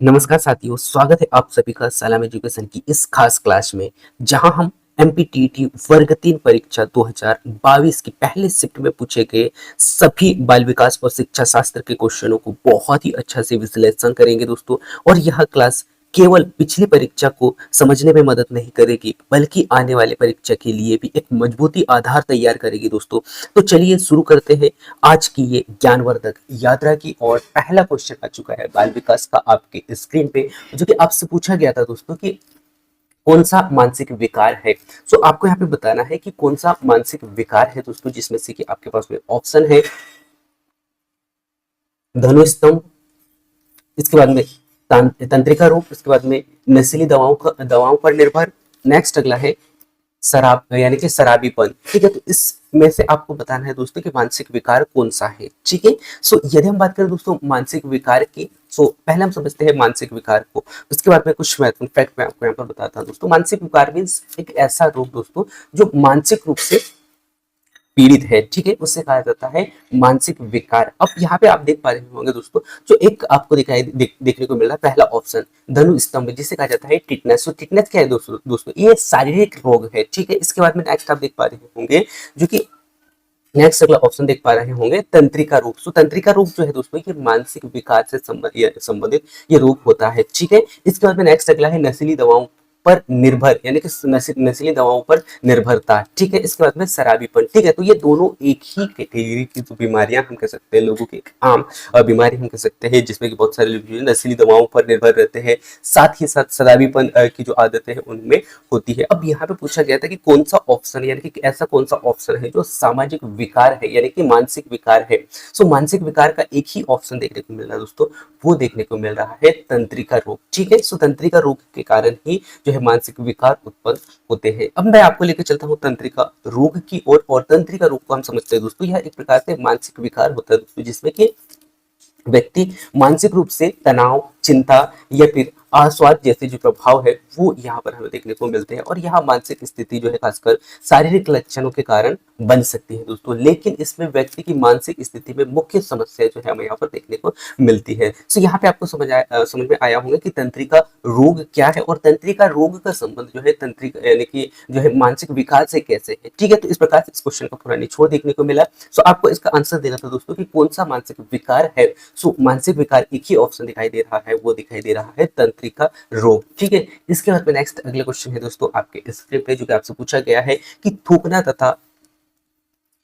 नमस्कार साथियों, स्वागत है आप सभी का सलाम एजुकेशन की इस खास क्लास में जहां हम एमपीटीटी वर्ग 3 परीक्षा 2022 की पहले शिफ्ट में पूछे गए सभी बाल विकास और शिक्षा शास्त्र के क्वेश्चनों को बहुत ही अच्छा से विश्लेषण करेंगे दोस्तों। और यह क्लास केवल पिछली परीक्षा को समझने में मदद नहीं करेगी बल्कि आने वाले परीक्षा के लिए भी एक मजबूती आधार तैयार करेगी दोस्तों। तो चलिए शुरू करते हैं आज की ये ज्ञानवर्धक यात्रा की। और पहला क्वेश्चन आ चुका है बाल विकास का आपके स्क्रीन पे, जो कि आपसे पूछा गया था दोस्तों कि कौन सा मानसिक विकार है। सो आपको यहाँ पे बताना है कि कौन सा मानसिक विकार है दोस्तों, जिसमें से कि आपके पास में ऑप्शन है धनुस्तंभ, इसके बाद में तंत्रिका रोग, इसके बाद में नशीली दवाओं पर निर्भर। नेक्स्ट अगला है शराब यानी कि शराबीपन। ठीक है, तो इसमें से आपको बताना है दोस्तों कि मानसिक विकार कौन सा है। ठीक है, सो यदि हम बात करें दोस्तों मानसिक विकार की, सो पहले हम समझते हैं मानसिक विकार को, उसके बाद में कुछ महत्वपूर्ण फैक्ट मैं आपको यहाँ पर बताता हूँ दोस्तों। मानसिक विकार मीन्स एक ऐसा रोग दोस्तों जो मानसिक रूप से पीड़ित है। ठीक है, उससे कहा जाता है मानसिक विकार। अब यहाँ पे आप देख पा रहे होंगे दोस्तों, जो एक आपको देखने को मिल रहा है पहला ऑप्शन धनु स्तंभ, जिसे कहा जाता है टिटनेस। तो टिटनेस क्या है दोस्तों ये शारीरिक रोग है। ठीक है, इसके बाद में नेक्स्ट आप देख पा रहे होंगे जो कि नेक्स्ट अगला ऑप्शन देख पा रहे होंगे तंत्रिका रोग। तो तंत्रिका रोग जो है दोस्तों ये मानसिक विकार से संबंधित ये रोग होता है। ठीक है, इसके बाद में नेक्स्ट अगला है नशीली दवाओं पर निर्भर यानी कि नशीली दवाओं पर निर्भरता। ठीक है, इसके बाद में शराबीपन। ठीक है, तो ये दोनों एक ही कैटेगरी की जो बीमारियां हम कह सकते हैं, लोगों की आम बीमारी हम कह सकते हैं, जिसमें कि बहुत सारे लोग जो है नशीली दवाओं पर निर्भर रहते हैं, साथ ही साथ शराबीपन की जो आदतें हैं उनमें होती है। अब यहाँ पे पूछा गया था कि कौन सा ऑप्शन यानी कि ऐसा कौन सा ऑप्शन है जो सामाजिक विकार है यानी कि मानसिक विकार है। सो मानसिक विकार का एक ही ऑप्शन देखने को मिल रहा है दोस्तों, वो देखने को मिल रहा है तंत्रिका रोग। ठीक है, सो तंत्रिका रोग के कारण ही जो है मानसिक विकार उत्पन्न होते हैं। अब मैं आपको लेकर चलता हूँ तंत्रिका रोग की ओर। और तंत्रिका रोग को हम समझते हैं दोस्तों यह एक प्रकार से मानसिक विकार होता है दोस्तों, जिसमें कि व्यक्ति मानसिक रूप से तनाव, चिंता या फिर आस्वाद जैसे जो प्रभाव है वो यहाँ पर हमें देखने को मिलते हैं। और यहाँ मानसिक स्थिति जो है खासकर शारीरिक लक्षणों के कारण बन सकती है दोस्तों, लेकिन इसमें व्यक्ति की मानसिक स्थिति में मुख्य समस्या जो है हमें यहाँ पर देखने को मिलती है। तो यहाँ पे आपको समझ में आया होगा कि तंत्रिका रोग क्या है और तंत्रिका रोग का संबंध जो है तंत्रिका यानी कि जो है मानसिक विकार से कैसे है। ठीक है, तो इस प्रकार से इस क्वेश्चन का पूरा निचोड़ देखने को मिला। सो आपको इसका आंसर देना था दोस्तों कि कौन सा मानसिक विकार है। सो मानसिक विकार एक ही ऑप्शन दिखाई दे रहा है, वो दिखाई दे रहा है तंत्रिका रोग। ठीक है, इसके बाद में नेक्स्ट अगला क्वेश्चन है दोस्तों आपके स्क्रिप्ट पे, जो कि आपसे पूछा गया है कि थूकना तथा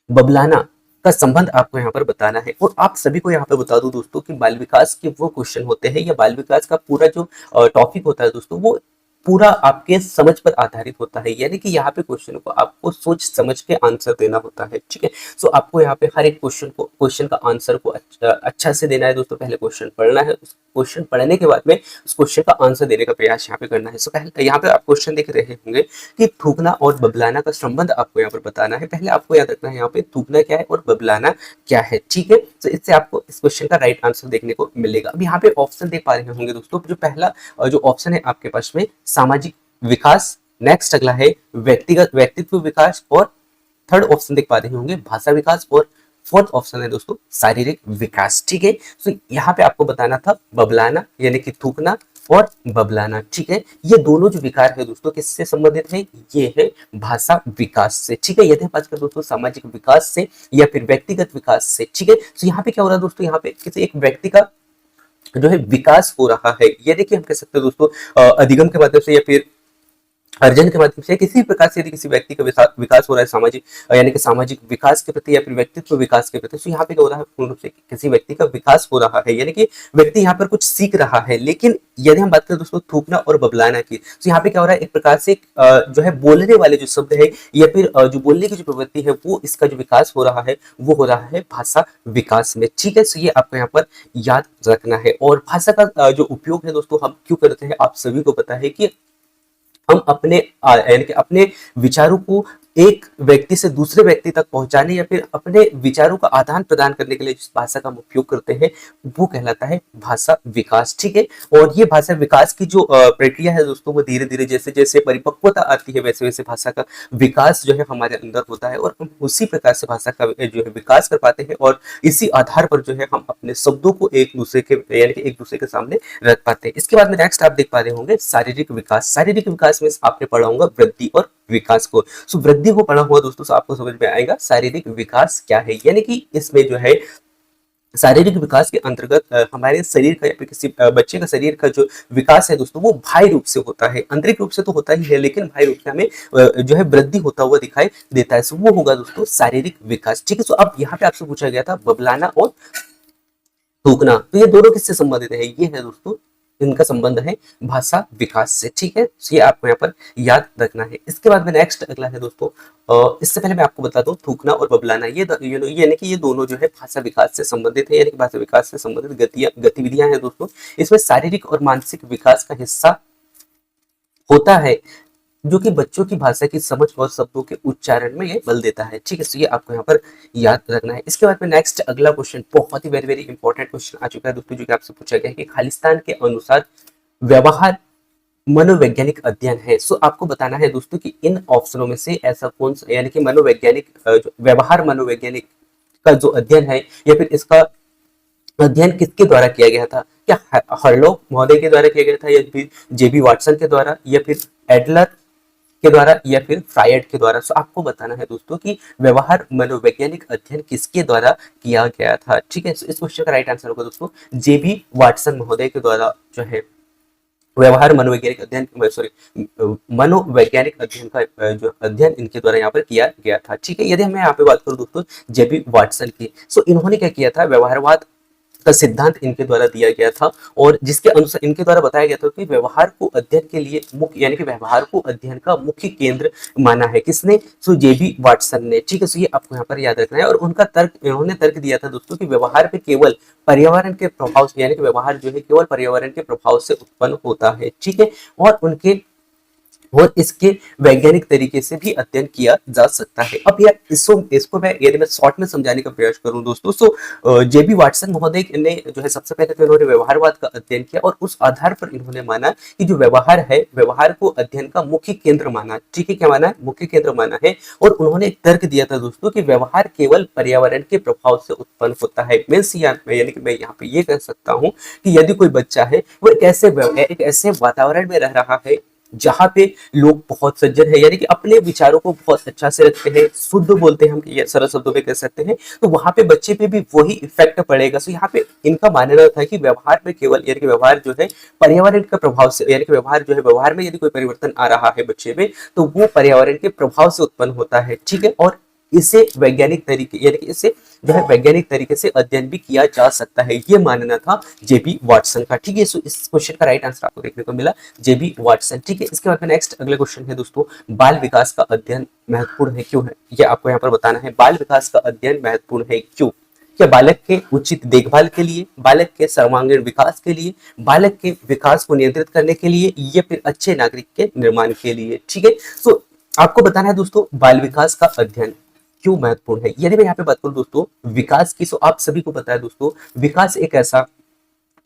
बबलाना का संबंध आपको यहाँ पर बताना है। और आप सभी को यहाँ पे बता दूं दोस्तों कि बाल विकास के वो क्वेश्चन होते हैं या बाल विकास का पूरा जो टॉपिक होता है दोस्तों, वो पूरा आपके समझ पर आधारित होता है। यानी कि यहाँ पे क्वेश्चन को आपको सोच समझ के आंसर देना होता है। ठीक है, सो आपको यहाँ पे हर एक क्वेश्चन का आंसर को अच्छा से देना है दोस्तों। पहले क्वेश्चन पढ़ना है, उस क्वेश्चन पढ़ने के बाद में उस क्वेश्चन का आंसर देने का प्रयास यहाँ पे करना है। सो पहले यहाँ पे आप क्वेश्चन देख रहे होंगे कि थूकना और बबलाना का संबंध आपको यहाँ पर बताना है। पहले आपको याद रखना है यहाँ पे थूकना क्या है और बबलाना क्या है। ठीक है, तो इससे आपको इस क्वेश्चन का राइट आंसर देखने को मिलेगा। अब यहाँ पे ऑप्शन देख पा रहे होंगे दोस्तों, जो पहला जो ऑप्शन है आपके पास में सामाजिक विकास, नेक्स्ट अगला है व्यक्तित्व विकास, और थर्ड ऑप्शन देख पा रहे होंगे भाषा विकास, और फोर्थ ऑप्शन है दोस्तों शारीरिक विकास। ठीक है, तो यहाँ पे आपको बताना था बबलाना यानी कि थूकना और बबलाना। ठीक है, ये दोनों जो विकार है दोस्तों किससे संबंधित है, ये है भाषा विकास से। ठीक है, यदि बात करें दोस्तों सामाजिक विकास से या फिर व्यक्तिगत विकास से। ठीक है, तो यहाँ पे क्या हो रहा है दोस्तों, यहाँ पे किसी एक व्यक्ति का जो है विकास हो रहा है। ये देखिए हम कह सकते हैं दोस्तों अधिगम के माध्यम से या फिर अर्जन के माध्यम से किसी प्रकार से यदि किसी व्यक्ति का विकास हो रहा है सामाजिक यानी कि सामाजिक विकास के प्रति या फिर व्यक्तित्व विकास के प्रति, तो यहाँ पे क्या हो रहा है पूर्ण रूप से किसी व्यक्ति का विकास हो रहा है, यानी कि व्यक्ति यहाँ पर कुछ सीख रहा है। लेकिन यदि हम बात करें दोस्तों थूकना और बबलाना की, तो यहाँ पे क्या हो रहा है एक प्रकार से जो है बोलने वाले जो शब्द है या फिर जो बोलने की जो प्रवृत्ति है वो इसका जो विकास हो रहा है वो हो रहा है भाषा विकास में। ठीक है, सो ये आपको यहाँ पर याद रखना है। और भाषा का जो उपयोग है दोस्तों हम क्यों करते हैं, आप सभी को पता है कि हम अपने यानी कि अपने विचारों को एक व्यक्ति से दूसरे व्यक्ति तक पहुंचाने या फिर अपने विचारों का आदान प्रदान करने के लिए जिस भाषा का हम उपयोग करते हैं वो कहलाता है भाषा विकास। ठीक है, और ये भाषा विकास की जो प्रक्रिया है दोस्तों, वो धीरे धीरे जैसे जैसे परिपक्वता आती है वैसे वैसे भाषा का विकास जो है हमारे अंदर होता है, और हम उसी प्रकार से भाषा का जो है विकास कर पाते हैं, और इसी आधार पर जो है हम अपने शब्दों को एक दूसरे के यानी कि एक दूसरे के सामने रख पाते हैं। इसके बाद में नेक्स्ट आप देख पा रहे होंगे शारीरिक विकास। शारीरिक विकास में आपने पढ़ा होगा वृद्धि और विकास को। सो वृद्धि को पढ़ा हुआ दोस्तों, तो आपको समझ में आएगा शारीरिक विकास क्या है। यानी कि इसमें जो है शारीरिक विकास के अंतर्गत हमारे शरीर का या फिर किसी बच्चे का शरीर का जो विकास है दोस्तों, वो बाह्य रूप से होता है। आंतरिक रूप से तो होता ही है, लेकिन बाह्य रूप से हमें जो है वृद्धि होता हुआ दिखाई देता है। सो वो होगा दोस्तों शारीरिक विकास। ठीक है, सो अब यहाँ पे आपसे पूछा गया था बबलाना और थूकना, तो ये दोनों किससे संबंधित है? ये है दोस्तों, इनका संबंध है भाषा विकास से। ठीक है, ये आपको यहाँ पर याद रखना है। इसके बाद में नेक्स्ट अगला है दोस्तों, इससे पहले मैं आपको बता दूं थूकना और बबलाना ये यानी कि ये दोनों जो है भाषा विकास से संबंधित है, यानी कि भाषा विकास से संबंधित गतिविधियां हैं दोस्तों। इसमें शारीरिक और मानसिक विकास का हिस्सा होता है, जो कि बच्चों की भाषा की समझ और शब्दों के उच्चारण में ये बल देता है। ठीक है, तो ये आपको यहाँ पर याद रखना है। इसके बाद में नेक्स्ट अगला क्वेश्चन बहुत ही वेरी वेरी इंपॉर्टेंट क्वेश्चन आ चुका है दोस्तों, जो कि आपसे पूछा गया है कि खालिस्तान के अनुसार व्यवहार मनोवैज्ञानिक अध्ययन है। सो आपको बताना है दोस्तों कि इन ऑप्शनों में से ऐसा कौन सा, यानी कि मनोवैज्ञानिक व्यवहार मनोवैज्ञानिक का जो अध्ययन है या फिर इसका अध्ययन किसके द्वारा किया गया था? क्या हर्लोग महोदय के द्वारा किया गया था, या फिर जेबी वाटसन के द्वारा, या फिर एडलर के द्वारा, या फिर फ्रायड के द्वारा? सो आपको बताना है दोस्तों कि व्यवहार मनोवैज्ञानिक अध्ययन किसके द्वारा किया गया था। ठीक है, इस क्वेश्चन का राइट आंसर होगा दोस्तों जेबी वाटसन महोदय के द्वारा जो है व्यवहार मनोवैज्ञानिक अध्ययन मनोवैज्ञानिक अध्ययन का जो अध्ययन इनके द्वारा यहाँ पर किया गया था। ठीक है, यदि मैं यहाँ पे बात करूँ दोस्तों जेबी वाटसन की, सो इन्होंने क्या किया था, व्यवहारवाद का सिद्धांत इनके द्वारा दिया गया था, और जिसके अनुसार इनके द्वारा बताया गया था कि व्यवहार को अध्ययन के लिए मुख्य, यानी कि व्यवहार को अध्ययन का मुख्य केंद्र माना है। किसने? सो जेबी वाटसन ने। ठीक है, सो ये आपको यहाँ पर याद रखना है। और उनका तर्क, इन्होंने तर्क दिया था दोस्तों कि व्यवहार पे केवल पर्यावरण के प्रभाव से, यानी कि व्यवहार जो है केवल पर्यावरण के प्रभाव से उत्पन्न होता है। ठीक है, और इसके वैज्ञानिक तरीके से भी अध्ययन किया जा सकता है। अब यार इसको मैं यदि मैं शॉर्ट में समझाने का प्रयास करूं दोस्तों, तो जेबी वाटसन महोदय ने जो है सबसे पहले तो इन्होंने व्यवहारवाद का अध्ययन किया, और उस आधार पर इन्होंने माना कि जो व्यवहार है, व्यवहार को अध्ययन का मुख्य केंद्र माना। ठीक है, क्या माना है? मुख्य केंद्र माना है। और उन्होंने एक तर्क दिया था दोस्तों कि व्यवहार केवल पर्यावरण के प्रभाव से उत्पन्न होता है। मीन्स यानी कि मैं यहाँ पे ये कह सकता हूँ कि यदि कोई बच्चा है वो एक ऐसे वातावरण में रह रहा है जहां पे लोग बहुत सज्जन है, यानी कि अपने विचारों को बहुत अच्छा से रखते हैं, शुद्ध बोलते हैं, हम ये सरल शब्दों में कह सकते हैं, तो वहां पे बच्चे पे भी वही इफेक्ट पड़ेगा। सो यहाँ पे इनका मानना था कि व्यवहार में केवल, यानी कि व्यवहार जो है पर्यावरण के प्रभाव से, यानी कि व्यवहार जो है, व्यवहार में यदि कोई परिवर्तन आ रहा है बच्चे में, तो वो पर्यावरण के प्रभाव से उत्पन्न होता है। ठीक है, और इसे वैज्ञानिक तरीके, यानी कि इसे जो है वैज्ञानिक तरीके से अध्ययन भी किया जा सकता है, ये मानना था जेबी वाटसन का। ठीक है, सो इस क्वेश्चन का राइट आंसर आपको देखने को मिला जेबी वाटसन। ठीक है, इसके बाद में नेक्स्ट अगले क्वेश्चन है दोस्तों, बाल विकास का अध्ययन महत्वपूर्ण है क्यों है? ये आपको यहाँ पर बताना है, बाल विकास का अध्ययन महत्वपूर्ण है क्यों? क्या बालक के उचित देखभाल के लिए, बालक के सर्वांगीण विकास के लिए, बालक के विकास को नियंत्रित करने के लिए, या फिर अच्छे नागरिक के निर्माण के लिए? ठीक है, सो आपको बताना है दोस्तों बाल विकास का अध्ययन क्यों महत्वपूर्ण है। यदि मैं यहाँ पे बात करूं दोस्तों विकास की, तो आप सभी को पता है दोस्तों, विकास एक ऐसा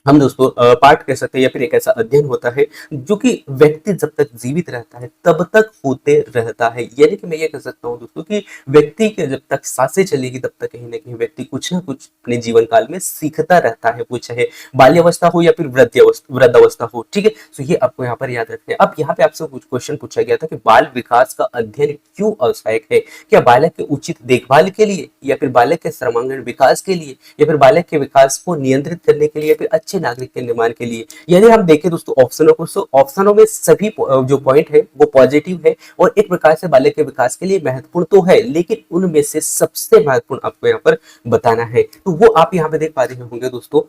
हम दोस्तों पाठ कह सकते हैं, या फिर एक ऐसा अध्ययन होता है जो कि व्यक्ति जब तक जीवित रहता है तब तक होते रहता है। यानी कि मैं ये कह सकता हूँ दोस्तों कि व्यक्ति के जब तक सांसें चलेगी तब तक कहीं ना कहीं व्यक्ति कुछ ना कुछ अपने जीवन काल में सीखता रहता है, वो चाहे बाल्यावस्था हो या फिर वृद्धावस्था हो। ठीक है, तो ये आपको यहाँ पर याद रखना है। अब यहाँ पे आपसे कुछ क्वेश्चन पूछा गया था कि बाल विकास का अध्ययन क्यों आवश्यक है? क्या बालक के उचित देखभाल के लिए, या फिर बालक के सर्वांगीण विकास के लिए, या फिर बालक के विकास को नियंत्रित करने के लिए, या फिर अच्छे नागरिक के निर्माण के लिए? यदि हम देखें दोस्तों ऑप्शनों को, तो ऑप्शनों में सभी जो पॉइंट है वो पॉजिटिव है, और एक प्रकार से बालक के विकास के लिए महत्वपूर्ण तो है, लेकिन उनमें से सबसे महत्वपूर्ण आपको यहाँ पर बताना है, तो वो आप यहाँ पे देख पा रहे होंगे दोस्तों,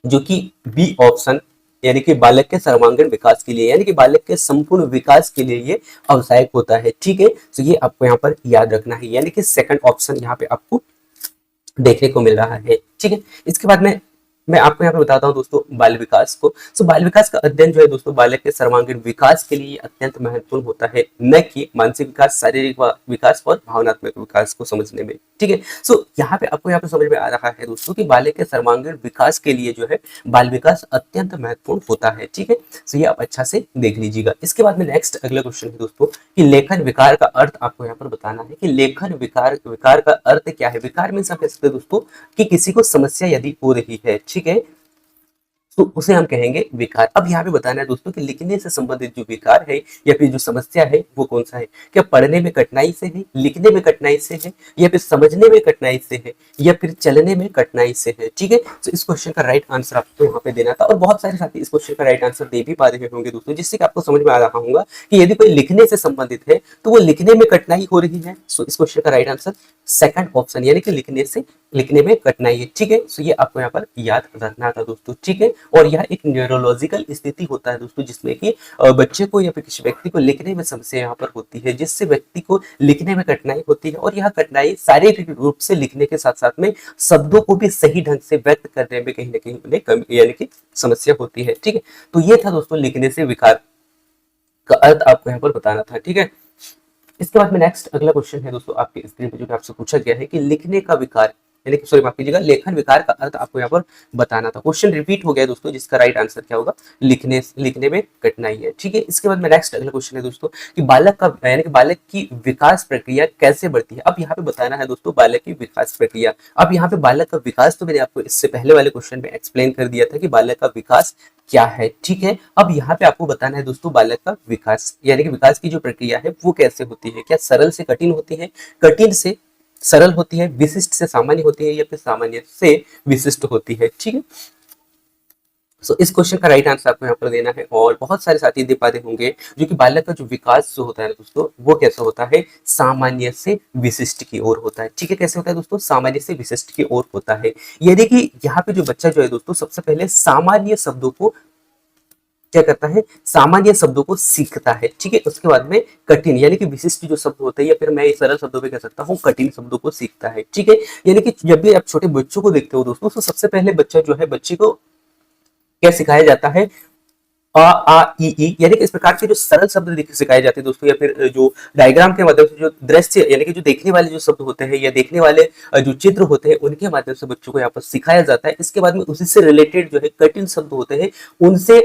जो कि बी ऑप्शन, यानी कि बालक के सर्वांगीण विकास के लिए, यानी कि बालक के संपूर्ण विकास के लिए ये आवश्यक होता है। ठीक है, तो ये आपको यहाँ पर याद रखना है, यानी कि सेकंड ऑप्शन यहाँ पे आपको देखने को मिल रहा है। ठीक है, इसके बाद में मैं आपको यहाँ पे बताता हूँ दोस्तों बाल विकास को। सो बाल विकास का अध्ययन जो है दोस्तों बालक के सर्वांगीण विकास के लिए अत्यंत महत्वपूर्ण होता है, न कि मानसिक विकास, शारीरिक विकास और भावनात्मक विकास को समझने में। ठीक है, सो यहाँ पे आपको यहाँ पे समझ में आ रहा है दोस्तों कि बालक के सर्वांगीण विकास के लिए जो है बाल विकास अत्यंत महत्वपूर्ण होता है। ठीक है, सो ये आप अच्छा से देख लीजिएगा। इसके बाद में नेक्स्ट अगला क्वेश्चन है दोस्तों कि लेखन विकार का अर्थ आपको यहाँ पर बताना है कि लेखन विकार विकार का अर्थ क्या है। विकार मीन्स आप कह सकते हैं दोस्तों कि किसी को समस्या यदि हो रही है, ठीक है, तो उसे हम कहेंगे विकार। अब यहाँ पे बताना है दोस्तों कि लिखने से संबंधित जो विकार है या फिर जो समस्या है वो कौन सा है। क्या पढ़ने में कठिनाई से है, लिखने में कठिनाई से है, या फिर समझने में कठिनाई से है, या फिर चलने में कठिनाई से है। ठीक है, तो इस क्वेश्चन का राइट आंसर आपको यहाँ पे देना था, और बहुत सारे साथी इस क्वेश्चन का राइट आंसर दे भी पा रहे होंगे दोस्तों, जिससे कि आपको समझ में आ रहा होगा कि यदि कोई लिखने से संबंधित है तो वो लिखने में कठिनाई हो रही है। सो इस क्वेश्चन का राइट आंसर सेकंड ऑप्शन, यानी कि लिखने में कठिनाई है। ठीक है, सो ये आपको यहाँ पर याद रखना था दोस्तों। ठीक है, और यह एक न्यूरोलॉजिकल स्थिति होता है दोस्तों, जिसमें कि बच्चे को या फिर किसी व्यक्ति को लिखने में समस्या यहाँ पर होती है, जिससे व्यक्ति को लिखने में कठिनाई होती है, और यह कठिनाई शारीरिक रूप से लिखने के साथ साथ में शब्दों को भी सही ढंग से व्यक्त करने में कहीं ना कहीं उन्हें कमी यानी कि समस्या होती है। ठीक है, तो ये था दोस्तों लिखने से विकार का अर्थ आपको यहाँ पर बताना था। ठीक है, इसके बाद में नेक्स्ट अगला क्वेश्चन है दोस्तों आपके स्क्रीन पे जो कि आपसे पूछा गया है कि लिखने का विकार यानी कि सॉरी माफ कीजिएगा, लेखन विकार का अर्थ आपको यहाँ पर बताना था। क्वेश्चन रिपीट हो गया दोस्तों, जिसका राइट आंसर क्या होगा, लिखने में कठिनाई है। ठीक है, इसके बाद में नेक्स्ट अगला क्वेश्चन है दोस्तों कि बालक का यानी कि बालक की विकास प्रक्रिया कैसे बढ़ती है। अब यहाँ पे बताना है दोस्तों बालक की विकास प्रक्रिया। अब यहाँ पे बालक का विकास तो मैंने आपको इससे पहले वाले क्वेश्चन में एक्सप्लेन कर दिया था कि बालक का विकास क्या है। ठीक है, अब यहाँ पे आपको बताना है दोस्तों बालक का विकास यानी कि विकास की जो प्रक्रिया है वो कैसे होती है। क्या सरल से कठिन होती है, कठिन से सरल होती है, विशिष्ट से सामान्य होती है, या फिर सामान्य से विशिष्ट होती है। ठीक है, सो इस क्वेश्चन का राइट आंसर आपको यहाँ पर देना है, और बहुत सारे साथी दे पाते होंगे जो कि बालक का जो विकास जो होता है दोस्तों वो कैसा होता है, सामान्य से विशिष्ट की ओर होता है। ठीक है, कैसे होता है दोस्तों, सामान्य से विशिष्ट की ओर होता है। यानी कि यहाँ पे जो बच्चा जो है दोस्तों सबसे पहले सामान्य शब्दों को क्या करता है, सामान्य शब्दों को सीखता है। ठीक है, उसके बाद में कठिन यानी कि विशिष्ट जो शब्द होते हैं, या फिर मैं सरल शब्दों में कह सकता हूँ कठिन शब्दों को सीखता है। ठीक है, यानी कि जब भी आप छोटे बच्चों को देखते हो दोस्तों तो सबसे पहले बच्चा जो है बच्चे को क्या सिखाया जाता है, अ आ ई यानी कि इस प्रकार के जो सरल शब्द सिखाए जाते हैं दोस्तों, या फिर जो डायग्राम के माध्यम से जो दृश्य यानी कि जो देखने वाले जो शब्द होते हैं या देखने वाले जो चित्र होते हैं उनके माध्यम से बच्चों को यहाँ पर सिखाया जाता है। इसके बाद में उसी से रिलेटेड जो है कठिन शब्द होते हैं उनसे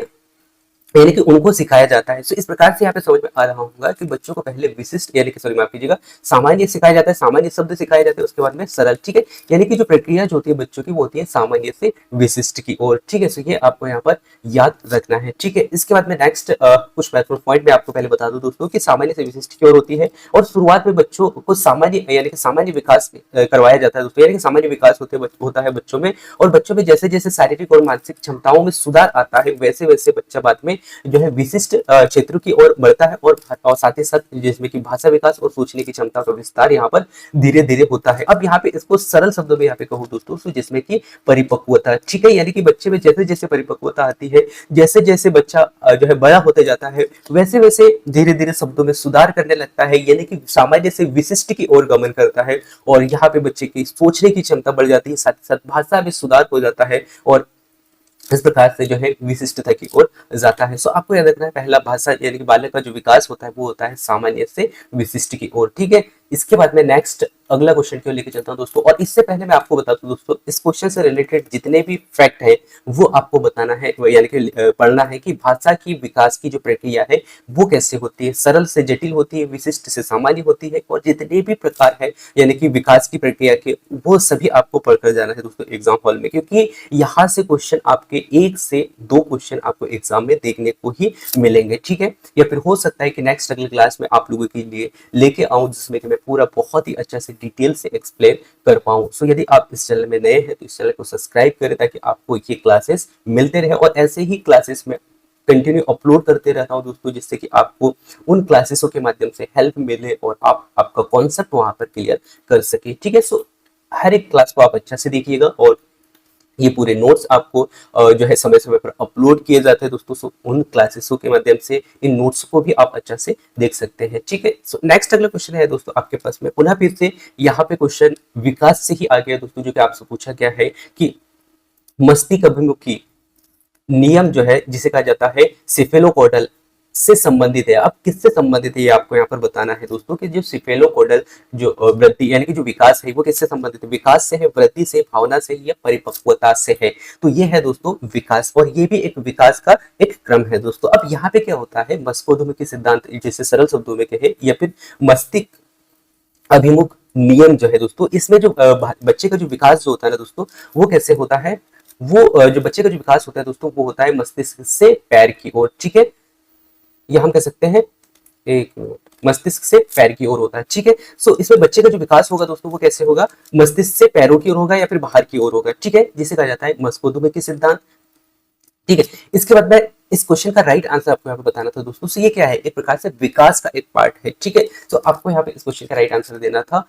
यानी कि उनको सिखाया जाता है। तो इस प्रकार से यहाँ पे समझ में आ रहा होगा कि बच्चों को पहले विशिष्ट यानी कि सॉरी माफ कीजिएगा सामान्य सिखाया जाता है, सामान्य शब्द सिखाए जाते हैं, उसके बाद में सरल। ठीक है, यानी कि जो प्रक्रिया जो होती है बच्चों की वो होती है सामान्य से विशिष्ट की ओर। ठीक है, सो ये आपको यहाँ पर याद रखना है। ठीक है, इसके बाद में नेक्स्ट कुछ महत्वपूर्ण पॉइंट मैं आपको पहले बता दूं दोस्तों कि सामान्य से विशिष्ट की ओर होती है, और शुरुआत में बच्चों को सामान्य यानी कि सामान्य विकास करवाया जाता है दोस्तों, यानी कि सामान्य विकास होता है बच्चों में, और बच्चों में जैसे जैसे शारीरिक और मानसिक क्षमताओं में सुधार आता है वैसे वैसे बच्चा बाद में जो है विशिष्ट क्षेत्र की ओर बढ़ता है, और साथ ही साथ जिसमें कि भाषा विकास और सोचने की क्षमता का विस्तार यहाँ पर धीरे धीरे होता है। अब यहाँ पे इसको सरल शब्दों में यहाँ पे कहूँ दोस्तों तो जिसमें कि परिपक्वता। ठीक है, यानी कि बच्चे में जैसे जैसे परिपक्वता आती है, जैसे जैसे बच्चा जो है बड़ा होते जाता है वैसे वैसे धीरे धीरे शब्दों में सुधार करने लगता है, यानी कि सामान्य से विशिष्ट की ओर गमन करता है, और यहाँ पे बच्चे की सोचने की क्षमता बढ़ जाती है, साथ ही साथ भाषा में सुधार हो जाता है, और इस प्रकार से जो है विशिष्टता की ओर जाता है। सो आपको याद रखना है पहला भाषा यानी कि बालक का जो विकास होता है वो होता है सामान्य से विशिष्ट की ओर। ठीक है, इसके बाद में नेक्स्ट अगला क्वेश्चन की ओर लेके चलता हूं दोस्तों, और इससे पहले मैं आपको बता दूं दोस्तों इस क्वेश्चन से रिलेटेड जितने भी फैक्ट है वो आपको बताना है यानी कि पढ़ना है कि भाषा की विकास की जो प्रक्रिया है वो कैसे होती है, सरल से जटिल होती है, विशिष्ट से सामान्य होती है, और जितने भी प्रकार है यानी कि विकास की प्रक्रिया के वो सभी आपको पढ़कर जाना है दोस्तों एग्जाम हॉल में, क्योंकि यहाँ से क्वेश्चन आपके 1 से 2 क्वेश्चन आपको एग्जाम में देखने को ही मिलेंगे। ठीक है, या फिर हो सकता है कि नेक्स्ट अगली क्लास में आप लोगों के लिए लेके आऊं जिसमें कि मैं पूरा बहुत ही अच्छा से डिटेल से एक्सप्लेन कर पाऊं। सो यदि आप इस चैनल में नए हैं तो इस चैनल को सब्सक्राइब करें ताकि आपको ये क्लासेस मिलते रहे, और ऐसे ही क्लासेस में कंटिन्यू अपलोड करते रहता हूं दोस्तों, जिससे कि आपको उन क्लासेसों के माध्यम से हेल्प मिले और आप आपका कॉन्सेप्ट वहां पर क्लियर कर सके। ठीक है, सो हर एक क्लास को आप अच्छा से देखिएगा, और ये पूरे नोट्स आपको जो है समय समय पर अपलोड किए जाते हैं दोस्तों। सो उन क्लासेसों के माध्यम से इन नोट्स को भी आप अच्छा से देख सकते हैं। ठीक है, सो नेक्स्ट अगला क्वेश्चन है दोस्तों आपके पास में पुनः फिर से यहाँ पे क्वेश्चन विकास से ही आ गया दोस्तों, जो कि आपसे पूछा गया है कि मस्तिष्क अभिमुखी नियम जो है जिसे कहा जाता है सिफेलोकोडल से संबंधित है। अब किससे संबंधित है ये आपको यहाँ पर बताना है दोस्तों कि जो सिफेलोकोडल जो वृद्धि यानी कि जो विकास है वो किससे संबंधित है, विकास से है, वृद्धि से, भावना से या परिपक्वता से है। तो ये है दोस्तों विकास, और ये भी एक विकास का एक क्रम है दोस्तों। अब यहाँ पे क्या होता है, मस्कोदुमी सिद्धांत जिसे सरल शब्दों में कहे या फिर मस्तिष्क अभिमुख नियम जो है दोस्तों, इसमें जो बच्चे का जो विकास जो होता है ना दोस्तों, वो कैसे होता है, वो जो बच्चे का जो विकास होता है दोस्तों वो होता है मस्तिष्क से पैर की ओर, ठीक है, या हम कह सकते हैं एक मिनट, मस्तिष्क से पैर की ओर होता है, ठीक है। सो इसमें बच्चे का जो विकास होगा दोस्तों वो कैसे होगा, मस्तिष्क से पैरों की ओर होगा या फिर बाहर की ओर होगा, ठीक है, जिसे कहा जाता है मस्कोदुमी सिद्धांत, ठीक है। इसके बाद में इस क्वेश्चन का राइट आंसर आपको यहाँ पे बताना था दोस्तों। सो ये क्या है, एक प्रकार से विकास का एक पार्ट है, ठीक है। तो आपको यहाँ पे इस क्वेश्चन का राइट आंसर देना था।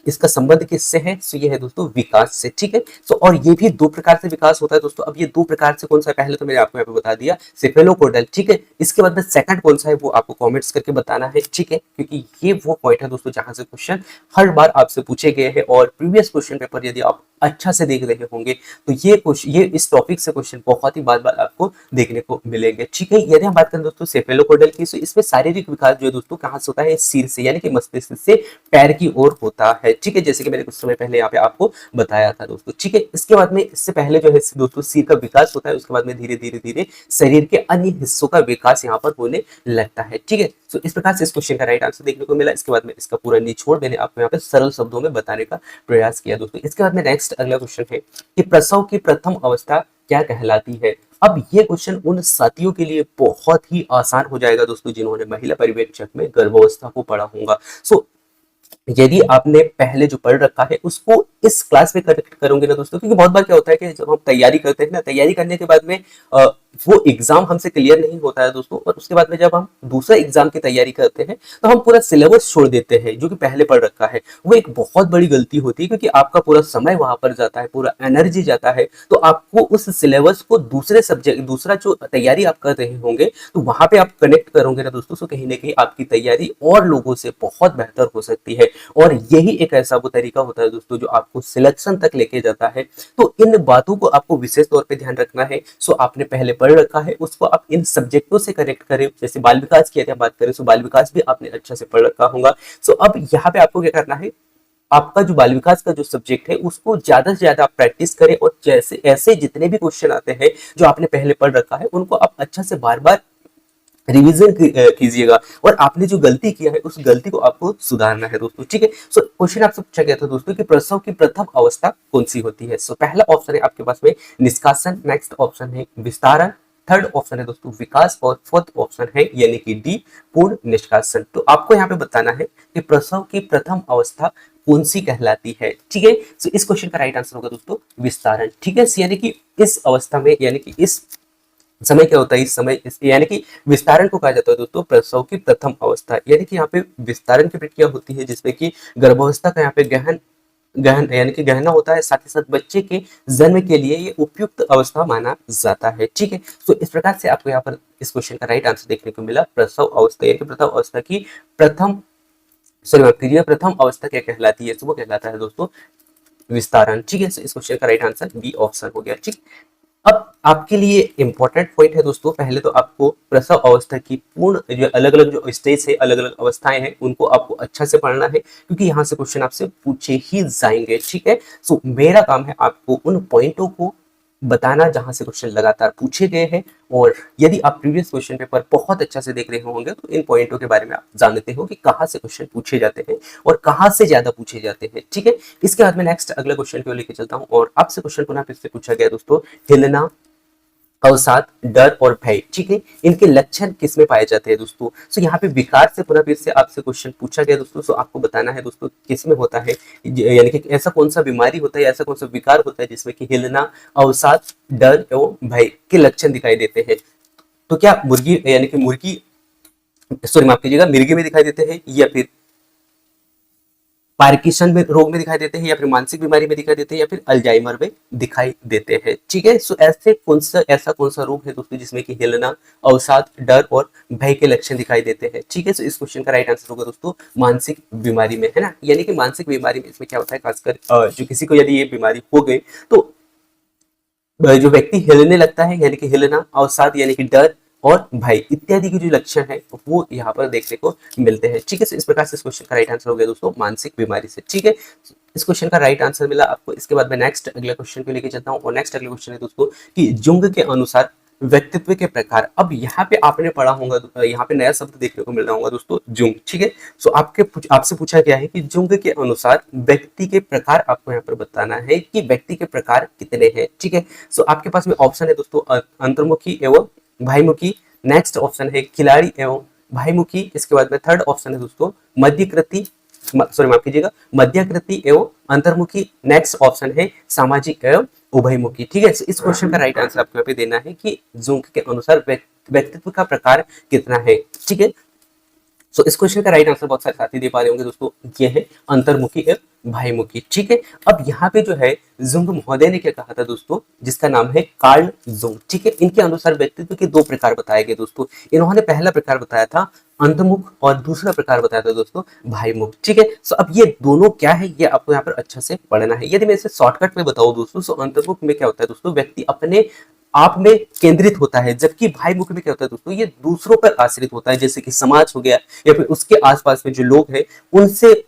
इसका संबंध किससे है, सो ये है दोस्तों विकास से, ठीक है। सो और ये भी दो प्रकार से विकास होता है दोस्तों। अब ये दो प्रकार से कौन सा है, पहले तो मैंने आपको यहाँ पे बता दिया सिफेलोकोडल, ठीक है। इसके बाद में सेकंड कौन सा है वो आपको कमेंट्स करके बताना है, ठीक है, क्योंकि ये वो पॉइंट है दोस्तों जहां से क्वेश्चन हर बार आपसे पूछे गए हैं, और प्रीवियस क्वेश्चन पेपर यदि आप अच्छा से देख रहे होंगे तो ये क्वेश्चन, ये इस टॉपिक से क्वेश्चन बहुत ही बार बार आपको देखने को मिलेंगे, ठीक है। यदि हम बात करें दोस्तों सेफेलोकोडल की, तो इसमें शारीरिक विकास जो है दोस्तों कहाँ से होता है, सिर से यानी कि मस्तिष्क से पैर की ओर होता है, ठीक है, जैसे कि मैंने कुछ समय पहले यहाँ पे आपको बताया था दोस्तों, ठीक है। इसके बाद में इससे पहले जो है दोस्तों सिर का विकास होता है, उसके बाद में धीरे धीरे धीरे शरीर के अन्य हिस्सों का विकास यहाँ पर होने लगता है, ठीक है। तो इस प्रकार से इस क्वेश्चन का राइट आंसर देखने को मिला। इसके बाद में इसका पूरा निचोड़ मैंने आपको यहाँ पे सरल शब्दों में बताने का प्रयास किया दोस्तों। इसके बाद में नेक्स्ट अगला क्वेश्चन है कि प्रसव की प्रथम अवस्था क्या कहलाती है। अब ये क्वेश्चन उन साथियों के लिए बहुत ही आसान हो जाएगा दोस्तों जिन्होंने महिला पर्यवेक्षक में गर्भावस्था को पढ़ा होगा। सो यदि आपने पहले जो पढ़ रखा है उसको इस क्लास में कनेक्ट करोगे ना दोस्तों, क्योंकि बहुत बार क्या होता है कि जब हम तैयारी करते हैं ना, तैयारी करने के बाद में वो एग्जाम हमसे क्लियर नहीं होता है दोस्तों, और उसके बाद में जब हम दूसरा एग्जाम की तैयारी करते हैं तो हम पूरा सिलेबस छोड़ देते हैं जो कि पहले पढ़ रखा है। वो एक बहुत बड़ी गलती होती है, क्योंकि आपका पूरा समय वहां पर जाता है, पूरा एनर्जी जाता है, तो आपको उस सिलेबस को दूसरे सब्जेक्ट, दूसरा जो तैयारी आप कर रहे होंगे तो वहां पे आप कनेक्ट करोगे ना दोस्तों, तो कहीं ना कहीं आपकी तैयारी और लोगों से बहुत बेहतर हो सकती है। और यही एक ऐसा वो तरीका होता है दोस्तों जो आपको सिलेक्शन तक लेके जाता है। तो इन बातों को आपको विशेष तौर पे ध्यान रखना है। सो आपने पहले पढ़ रखा है उसको आप इन सब्जेक्टों से कनेक्ट करें, जैसे बाल विकास की यदि बात करें तो बाल विकास भी आपने अच्छा से पढ़ रखा होगा। सो अब यहाँ पे आपको क्या करना है, आपका जो बाल विकास का जो सब्जेक्ट है उसको ज्यादा से ज्यादा आप प्रैक्टिस करें, और जैसे ऐसे जितने भी क्वेश्चन आते हैं जो आपने पहले पढ़ रखा है उनको आप अच्छा से बार बार रिवीजन कीजिएगा, और आपने जो गलती किया है उस गलती को आपको सुधारना है दोस्तों, ठीक है। सो क्वेश्चन आपसे पूछा गया था दोस्तों कि प्रसव की प्रथम अवस्था कौन सी होती है। सो पहला ऑप्शन है आपके पास में निष्कासन, नेक्स्ट ऑप्शन है विस्तारण, थर्ड ऑप्शन है दोस्तों विकास, और फोर्थ ऑप्शन है यानी कि डी पूर्ण निष्कासन। तो आपको यहाँ पे बताना है कि प्रसव की प्रथम अवस्था कौन सी कहलाती है, ठीक है। सो इस क्वेश्चन का राइट आंसर होगा दोस्तों विस्तारण, ठीक है। यानी कि इस अवस्था में, यानी कि इस समय क्या होता है, इस समय यानी कि विस्तारण को कहा जाता है दोस्तों प्रसव की प्रथम अवस्था, यानी कि यहाँ पे विस्तारण की प्रक्रिया होती है जिसमें कि गर्भावस्था का यहाँ पे गहन गहन यानी कि गहना होता है, साथ ही साथ बच्चे के जन्म के लिए ये उपयुक्त अवस्था माना जाता है, ठीक है। तो इस प्रकार से आपको यहाँ पर इस क्वेश्चन का राइट आंसर देखने को मिला। प्रसव अवस्था यानी कि प्रसव अवस्था की प्रथम, सॉरी माफ कीजिए, प्रथम अवस्था क्या कहलाती है, तो वो कहलाता है दोस्तों विस्तारण, ठीक है। इस क्वेश्चन का राइट आंसर बी ऑप्शन हो गया, ठीक। अब आपके लिए इंपॉर्टेंट पॉइंट है दोस्तों, पहले तो आपको प्रसव अवस्था की पूर्ण जो अलग अलग जो स्टेज है, अलग अलग अवस्थाएं हैं, उनको आपको अच्छा से पढ़ना है, क्योंकि यहाँ से क्वेश्चन आपसे पूछे ही जाएंगे, ठीक है। सो मेरा काम है आपको उन पॉइंटों को बताना जहां से क्वेश्चन लगातार पूछे गए हैं, और यदि आप प्रीवियस क्वेश्चन पेपर बहुत अच्छा से देख रहे होंगे तो इन पॉइंटों के बारे में आप जानते हो कि कहाँ से क्वेश्चन पूछे जाते हैं और कहाँ से ज्यादा पूछे जाते हैं, ठीक है। इसके बाद में नेक्स्ट अगला क्वेश्चन को लेकर चलता हूँ, और आपसे क्वेश्चन पुनः फिर से पूछा गया दोस्तों, हिलना, अवसाद, डर और भय, ठीक है, इनके लक्षण किसमें पाए जाते हैं दोस्तों। सो यहाँ पे विकार से पुनः फिर से आपसे क्वेश्चन पूछा गया दोस्तों। सो आपको बताना है दोस्तों किसमें होता है, यानी कि ऐसा कौन सा बीमारी होता है, ऐसा कौन सा विकार होता है जिसमें कि हिलना, अवसाद, डर एवं भय के लक्षण दिखाई देते हैं। तो क्या मुर्गी यानी कि मुर्गी, सॉरी माफ कीजिएगा, मिर्गी में दिखाई देते हैं, या फिर पार्किंसन में रोग में दिखाई देते हैं, या फिर मानसिक बीमारी में दिखाई देते हैं, या फिर अल्जाइमर में दिखाई देते हैं, ठीक है। सो ऐसा कौन सा रोग है दोस्तों जिसमें कि हिलना, अवसाद, डर और भय के लक्षण दिखाई देते हैं, ठीक है। सो इस क्वेश्चन का राइट आंसर होगा दोस्तों मानसिक बीमारी में, है ना। यानी कि मानसिक बीमारी में इसमें क्या होता है, खासकर जो किसी को यदि ये बीमारी हो गई तो जो व्यक्ति हिलने लगता है यानी कि हिलना, अवसाद यानी कि डर, और भय इत्यादि के जो लक्षण है वो यहाँ पर देखने को मिलते हैं। ठीक है, इस प्रकार से इस क्वेश्चन का राइट आंसर हो गया दोस्तों मानसिक बीमारी से। ठीक है, इस क्वेश्चन का राइट आंसर मिला आपको। इसके बाद मैं नेक्स्ट अगले क्वेश्चन को लेके चलता हूँ, और नेक्स्ट अगले क्वेश्चन है दोस्तों कि जुंग के अनुसार व्यक्तित्व के प्रकार। अब यहाँ पे आपने पढ़ा होगा, यहाँ पे नया शब्द देखने को मिल रहा होगा दोस्तों, जुंग। ठीक है, सो आपसे पूछा गया है कि जुंग के अनुसार व्यक्ति के प्रकार आपको यहाँ पर बताना है कि व्यक्ति के प्रकार कितने हैं। ठीक है, सो आपके पास में ऑप्शन है दोस्तों अंतर्मुखी एवं भाईमुखी। नेक्स्ट ऑप्शन है खिलाड़ी एवं भाईमुखी। इसके बाद में थर्ड ऑप्शन है दोस्तों मध्यकृति, सॉरी माफ कीजिएगा, मध्याकृति एवं अंतर्मुखी। नेक्स्ट ऑप्शन है सामाजिक एवं उभयमुखी। ठीक है, इस क्वेश्चन का राइट आंसर आपको यहाँ पे देना है कि जुंग के अनुसार व्यक्तित्व का प्रकार कितना है। ठीक है, सो इस क्वेश्चन का राइट आंसर बहुत सारे साथी दे पा रहे होंगे दोस्तों, ये है अंतर्मुखी एवं भाईमुखी। ठीक है, अब यहाँ पे जो है जुंग महोदय ने क्या कहा था दोस्तों, जिसका नाम है कार्ल जुंग। ठीक है, इनके अनुसार व्यक्तित्व के दो प्रकार बताए गए दोस्तों। इन्होंने पहला प्रकार बताया था अंतर्मुख और दूसरा प्रकार बताया था दोस्तों भाईमुख। ठीक है, सो अब ये दोनों क्या है ये आपको यहाँ पर अच्छा से पढ़ना है। यदि मैं इसे शॉर्टकट में बताऊं दोस्तों, सो अंतर्मुख में क्या होता है दोस्तों, व्यक्ति अपने आप में केंद्रित होता है, जबकि भाईमुख में क्या होता है दोस्तों, ये दूसरों पर आश्रित होता है, जैसे कि समाज हो गया या फिर उसके आसपास में जो लोग हैं उनसे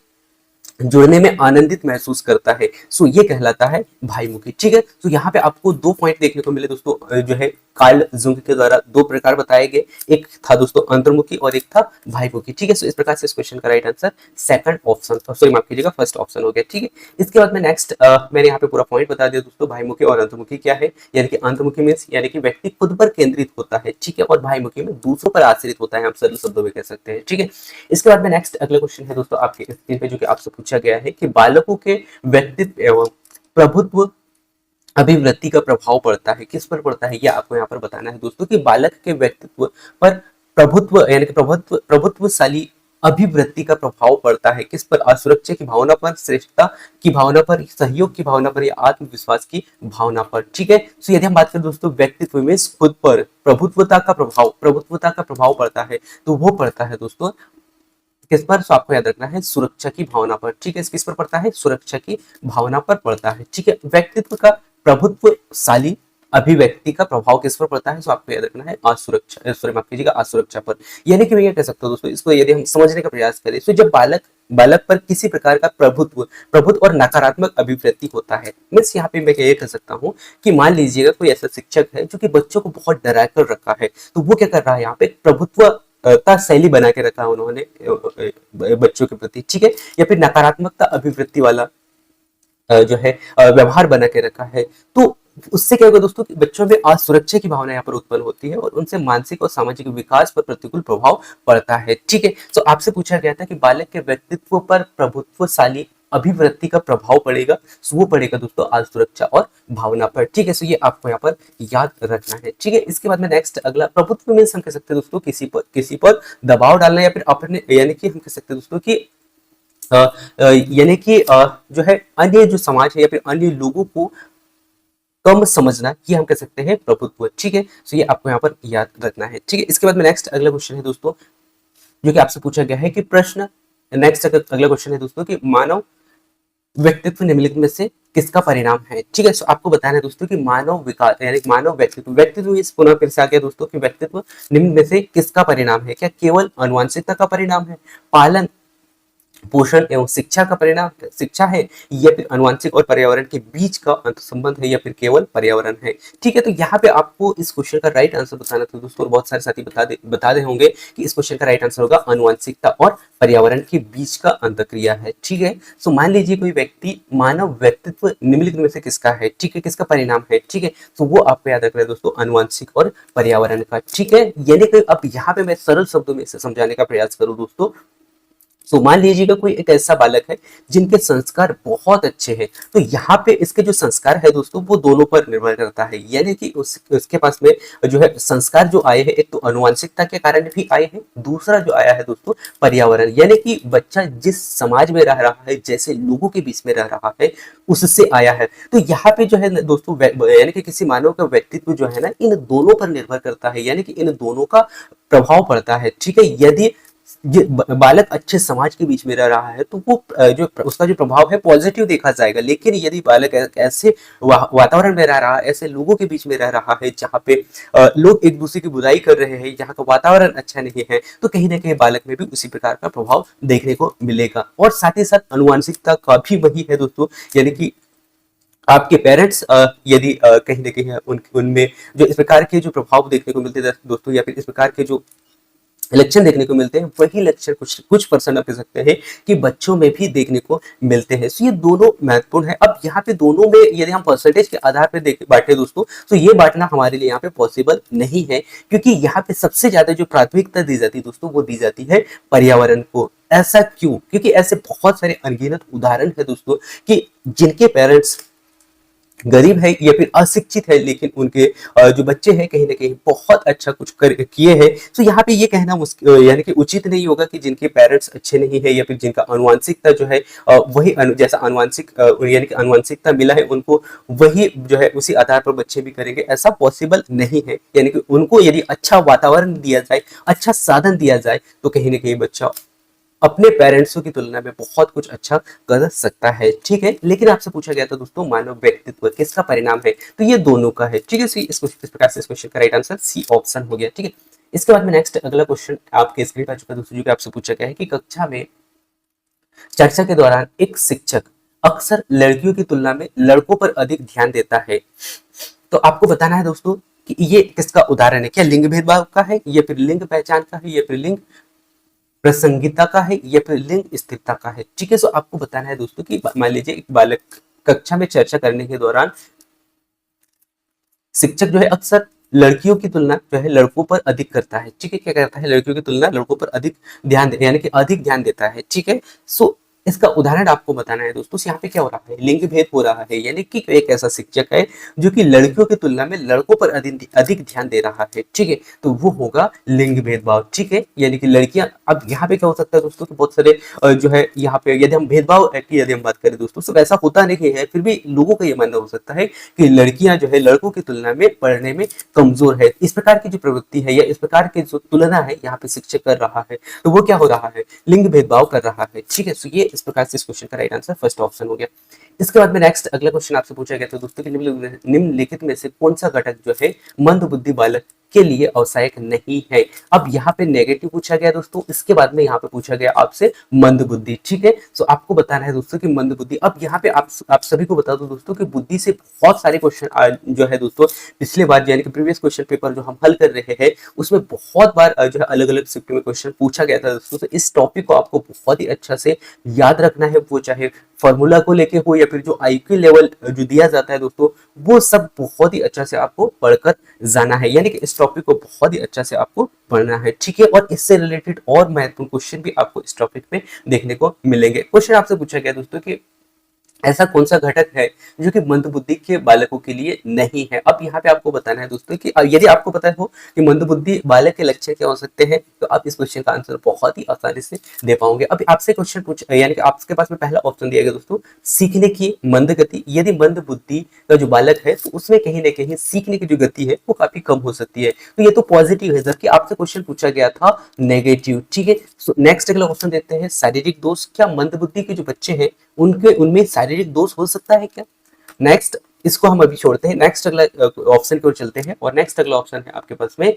जुड़ने में आनंदित महसूस करता है। सो ये कहलाता है भाईमुखी। ठीक है, तो यहाँ पे आपको दो पॉइंट देखने को मिले दोस्तों, जो है कार्ल जुंग के द्वारा दो प्रकार बताए गए, एक था दोस्तों अंतर्मुखी और एक था भाईमुखी। ठीक है, सो इस प्रकार से इस क्वेश्चन का right answer second option, sorry माफ कीजिएगा फर्स्ट ऑप्शन हो गया। ठीक है, इसके बाद में नेक्स्ट मैंने यहाँ पे पूरा पॉइंट बता दिया दोस्तों भाईमुखी और अंतर्मुखी क्या है। यानी कि अंतर्मुखी मीन्स यानी कि व्यक्ति खुद पर केंद्रित होता है। ठीक है, और भाईमुखी में दूसरों पर आश्रित होता है, हम सरल शब्दों में कह सकते हैं। ठीक है, इसके बाद में नेक्स्ट अगला क्वेश्चन है दोस्तों आपके स्क्रीन पे, जो कि आपसे पूछा गया है कि बालकों के व्यक्तित्व एवं प्रभुत्व अभिवृत्ति का प्रभाव पड़ता है, किस पर पड़ता है ये आपको यहाँ पर बताना है दोस्तों, कि बालक के व्यक्तित्व पर प्रभुत्व यानी कि प्रभुत्वशाली अभिवृत्ति का प्रभाव पड़ता है, किस पर, असुरक्षा की भावना पर, श्रेष्ठता की भावना पर, सहयोग की भावना पर या आत्मविश्वास की भावना पर। ठीक है, तो यदि हम बात करें दोस्तों व्यक्तित्व में खुद पर प्रभुत्वता का प्रभाव पड़ता है, तो वो पड़ता है दोस्तों किस पर, तो आपको याद रखना है सुरक्षा की भावना पर। ठीक है, किस पर पड़ता है, सुरक्षा की भावना पर पड़ता है। ठीक है, व्यक्तित्व का प्रभुत्वशाली अभिव्यक्ति का प्रभाव किस पर पड़ता है, तो आपको याद रखना है असुरक्षा, सॉरी माफ कीजिएगा असुरक्षा पर। यानी कि मैं ये कह सकता हूँ दोस्तों, इसको यदि हम समझने का प्रयास करें, तो जब बालक पर किसी प्रकार का प्रभुत्व और नकारात्मक अभिव्यक्ति होता है, मीन्स यहाँ पे मैं ये कह सकता हूँ कि मान लीजिएगा कोई ऐसा शिक्षक है जो कि बच्चों को बहुत डरा कर रखा है, तो वो क्या कर रहा है, यहाँ पे प्रभुत्व का शैली बना के रखा है उन्होंने बच्चों के प्रति। ठीक है, या फिर नकारात्मकता अभिवृत्ति वाला जो है व्यवहार बना के रखा है, तो उससे क्या होगा दोस्तों कि बच्चों में असुरक्षा की भावना यहाँ पर उत्पन्न होती है और उनसे मानसिक और सामाजिक विकास पर प्रतिकूल प्रभाव पड़ता है। ठीक है, तो आपसे पूछा गया था कि बालक के व्यक्तित्व पर प्रभुत्वशाली अभिवृत्ति का प्रभाव पड़ेगा, सो वो पड़ेगा दोस्तों असुरक्षा और भावना पर। ठीक है, सो ये आपको यहाँ पर याद रखना है। ठीक है, इसके बाद में नेक्स्ट अगला प्रभुत्व मीन्स हम कह सकते हैं दोस्तों किसी पर दबाव डालना, या फिर अपने, यानी कि हम कह सकते हैं दोस्तों कि यानी कि जो है अन्य जो समाज है या फिर अन्य लोगों को कम समझना, ये हम कह सकते हैं प्रभुत्व। ठीक है, तो ये आपको यहाँ पर याद रखना है। ठीक है, इसके बाद में नेक्स्ट अगला क्वेश्चन है दोस्तों, जो कि आपसे पूछा गया है कि प्रश्न, नेक्स्ट अगला क्वेश्चन है दोस्तों कि मानव व्यक्तित्व निम्नलिखित में से किसका परिणाम है। ठीक है, सो आपको बताना है दोस्तों कि मानव विकास यानी मानव व्यक्तित्व इस पुनः फिर से आ गया दोस्तों कि व्यक्तित्व निम्न में से किसका परिणाम है, क्या केवल आनुवंशिकता का परिणाम है, पालन पोषण एवं शिक्षा का परिणाम, शिक्षा है, या फिर आनुवंशिक और पर्यावरण के बीच का अंत संबंध है, या फिर केवल पर्यावरण है। ठीक है, तो यहाँ पे आपको इस क्वेश्चन का राइट आंसर बताना था दोस्तों, बहुत सारे साथी बता दे होंगे कि इस क्वेश्चन का राइट आंसर होगा आनुवंशिकता और पर्यावरण के बीच का अंतक्रिया है। ठीक है, सो मान लीजिए कोई व्यक्ति, मानव व्यक्तित्व निम्नलिखित में से किसका है, ठीक है, किसका परिणाम है। ठीक है, तो वो आपको याद रखना है दोस्तों आनुवंशिक और पर्यावरण का। ठीक है, यानी कि अब यहाँ पे मैं सरल शब्दों में इसे समझाने का प्रयास करूँ दोस्तों, तो मान लीजिएगा कोई एक ऐसा बालक है जिनके संस्कार बहुत अच्छे हैं, तो यहाँ पे इसके जो संस्कार है दोस्तों वो दोनों पर निर्भर करता है। यानी कि उसके पास में जो है संस्कार जो आए हैं, एक तो आनुवंशिकता के कारण भी आए हैं, दूसरा जो आया है दोस्तों पर्यावरण, यानी कि बच्चा जिस समाज में रह रहा है, जैसे लोगों के बीच में रह रहा है, उससे आया है। तो यहाँ पे जो है दोस्तों यानी कि किसी मानव का व्यक्तित्व जो है ना, इन दोनों पर निर्भर करता है, यानी कि इन दोनों का प्रभाव पड़ता है। ठीक है, यदि ये बालक अच्छे समाज के बीच में रह रहा है तो वो जो उसका जो प्रभाव है पॉजिटिव देखा जाएगा। लेकिन यदि बालक ऐसे वातावरण में रह रहा है, ऐसे लोगों के बीच में रह रहा है जहाँ पे लोग एक दूसरे की बुराई कर रहे हैं, जहाँ का वातावरण अच्छा नहीं है, तो कहीं ना कहीं बालक में भी उसी प्रकार का प्रभाव देखने को मिलेगा। और साथ ही साथ अनुवांशिकता का भी वही है दोस्तों, यानी कि आपके पेरेंट्स यदि कहीं ना कहीं उनमें जो इस प्रकार के जो प्रभाव देखने को मिलते हैं दोस्तों, या फिर इस प्रकार के जो लक्षण देखने को मिलते हैं, वही लक्षण कुछ कुछ परसेंट आप कह सकते हैं कि बच्चों में भी देखने को मिलते हैं। तो ये दोनों महत्वपूर्ण है। अब यहाँ पे दोनों में यदि हम परसेंटेज के आधार पर देख बांटे दोस्तों, तो ये बांटना हमारे लिए यहाँ पे पॉसिबल नहीं है, क्योंकि यहाँ पे सबसे ज्यादा जो प्राथमिकता दी जाती है दोस्तों, वो दी जाती है पर्यावरण को। ऐसा क्यों? क्योंकि ऐसे बहुत सारे अनगिनत उदाहरण है दोस्तों कि जिनके पेरेंट्स गरीब है या फिर अशिक्षित है, लेकिन उनके जो बच्चे हैं कहीं ना कहीं बहुत अच्छा कुछ कर किए हैं। तो यहाँ पे ये कहना मुश्किल यानी कि उचित नहीं होगा कि जिनके पेरेंट्स अच्छे नहीं है या फिर जिनका अनुवांशिकता जो है वही जैसा अनुवांशिक यानी कि अनुवांशिकता मिला है उनको, वही जो है उसी आधार पर बच्चे भी करेंगे, ऐसा पॉसिबल नहीं है। यानी कि उनको यदि अच्छा वातावरण दिया जाए, अच्छा साधन दिया जाए, तो कहीं ना कहीं बच्चा अपने पेरेंट्सों की तुलना में बहुत कुछ अच्छा कर सकता है। ठीक है, लेकिन आपसे पूछा गया था दोस्तों मानव व्यक्तित्व किसका परिणाम है, तो ये दोनों का है। ठीक है, इस प्रकार से इस क्वेश्चन का राइट आंसर सी ऑप्शन हो गया। ठीक है, इसके बाद में नेक्स्ट अगला क्वेश्चन आपके स्क्रीन पर आ चुका है दोस्तों, जो कि आपसे पूछा गया है कि कक्षा में चर्चा के दौरान एक शिक्षक अक्सर लड़कियों की तुलना में लड़कों पर अधिक ध्यान देता है। तो आपको बताना है दोस्तों कि ये किसका उदाहरण है, क्या लिंग भेदभाव का है, या फिर लिंग पहचान का है, या फिर लिंग प्रासंगिकता का है, या फिर लिंग स्थिरता का है। ठीक है, सो आपको बताना है दोस्तों कि मान लीजिए एक बालक कक्षा में चर्चा करने के दौरान शिक्षक जो है अक्सर लड़कियों की तुलना जो है लड़कों पर अधिक करता है। ठीक है, क्या करता है, लड़कियों की तुलना लड़कों पर अधिक ध्यान यानी कि अधिक ध्यान देता है। ठीक है, सो इसका उदाहरण आपको बताना है दोस्तों। यहाँ पे क्या हो रहा है, लिंग भेद हो रहा है, यानी कि एक ऐसा शिक्षक है जो कि लड़कियों की तुलना में लड़कों पर अधिक ध्यान दे रहा है। ठीक है, तो वो होगा लिंग भेदभाव। ठीक है, यानी कि लड़कियां, अब यहाँ पे क्या हो सकता है दोस्तों कि बहुत सारे जो है यहाँ पे यदि हम भेदभाव की यदि हम बात करें दोस्तों, तो वैसा होता नहीं है, फिर भी लोगों का ये मानना हो सकता है कि लड़कियां जो है लड़कों की तुलना में पढ़ने में कमजोर है। इस प्रकार की जो प्रवृत्ति है या इस प्रकार की जो तुलना है यहाँ पे शिक्षक कर रहा है, तो वो क्या हो रहा है, लिंग भेदभाव कर रहा है। ठीक है, तो ये इस प्रकार से इस क्वेश्चन का राइट आंसर फर्स्ट ऑप्शन हो गया। इसके बाद में नेक्स्ट अगला क्वेश्चन आपसे पूछा गया था दोस्तों कि निम्नलिखित में से कौन सा घटक जो है मंदबुद्धि बालक के लिए आवश्यक नहीं है। अब यहाँ पे नेगेटिव पूछा गया दोस्तों, इसके बाद में यहाँ पे पूछा गया आपसे मंदबुद्धि। ठीक है, तो आपको बताना है दोस्तों कि मंदबुद्धि, अब यहाँ पे आप सभी को बता दो दोस्तों कि बुद्धि से बहुत सारे क्वेश्चन जो है दोस्तों पिछले बार यानी कि प्रीवियस क्वेश्चन पेपर जो हम हल कर रहे हैं उसमें बहुत बार जो है अलग अलग शिफ्ट में क्वेश्चन पूछा गया था दोस्तों। तो इस टॉपिक को आपको बहुत ही अच्छा से याद रखना है, वो चाहे फॉर्मूला को लेके हो या फिर जो आईक्यू लेवल जो दिया जाता है दोस्तों, वो सब बहुत ही अच्छा से आपको पढ़कर जाना है, यानी कि इस टॉपिक को बहुत ही अच्छा से आपको पढ़ना है। ठीक है, और इससे रिलेटेड और महत्वपूर्ण क्वेश्चन भी आपको इस टॉपिक में देखने को मिलेंगे। क्वेश्चन आपसे पूछा गया दोस्तों कि ऐसा कौन सा घटक है जो कि मंदबुद्धि के बालकों के लिए नहीं है। अब यहाँ पे आपको बताना है दोस्तों कि यदि आपको पता हो कि मंदबुद्धि बालक के लक्षण क्या हो सकते हैं, तो आप इस क्वेश्चन का आंसर बहुत ही आसानी से दे पाओगे। अब आपसे क्वेश्चन पूछ यानी कि आपके पास में पहला ऑप्शन दिया गया दोस्तों, सीखने की मंद गति। यदि मंद बुद्धि का जो बालक है तो उसमें कहीं ना कहीं सीखने की जो गति है वो काफी कम हो सकती है, तो ये तो पॉजिटिव है, जबकि आपसे क्वेश्चन पूछा गया था नेगेटिव। ठीक है, नेक्स्ट अगला ऑप्शन देते हैं शारीरिक दोष। क्या मंद बुद्धि के जो बच्चे हैं उनके उनमें शारीरिक दोष हो सकता है क्या? नेक्स्ट, इसको हम अभी छोड़ते हैं, नेक्स्ट अगला ऑप्शन की ओर चलते हैं, और नेक्स्ट अगला ऑप्शन है आपके पास में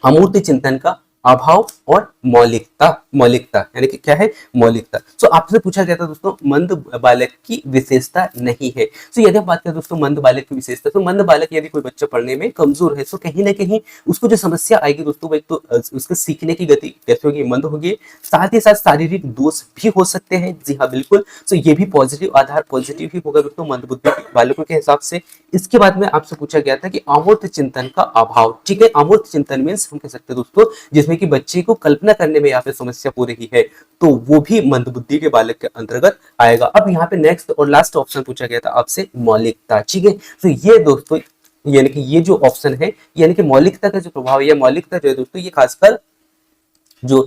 अमूर्त चिंतन का अभाव और मौलिकता। मौलिकता यानी कि क्या है, मौलिकता। सो आपसे पूछा गया था दोस्तों मंद बालक की विशेषता नहीं है। सो यदि हम बात करें दोस्तों मंद बालक की विशेषता, तो मंद बालक यदि कोई बच्चा पढ़ने में कमजोर है, तो कहीं ना कहीं उसको जो समस्या आएगी दोस्तों, वो एक तो उसके सीखने की गति कैसे होगी, मंद होगी, साथ ही साथ शारीरिक दोष भी हो सकते हैं। जी हाँ बिल्कुल, सो ये भी पॉजिटिव आधार पॉजिटिव ही होगा दोस्तों मंद बुद्धि बालकों के हिसाब से। इसके बाद में आपसे पूछा गया था कि अमूर्त चिंतन का अभाव। ठीक है, अमूर्त चिंतन मीन्स हम कह सकते हैं दोस्तों जिसमें कि बच्चे को कल्पना करने में यहाँ पे समस्या हो रही है, तो वो भी मंदबुद्धि के बालक के अंतर्गत आएगा। अब यहाँ पे नेक्स्ट और लास्ट ऑप्शन पूछा गया था आपसे मौलिकता। ठीक है, तो ये दोस्तों यानी कि ये जो ऑप्शन है यानी कि मौलिकता का जो प्रभाव है, मौलिकता जो है दोस्तों ये खासकर जो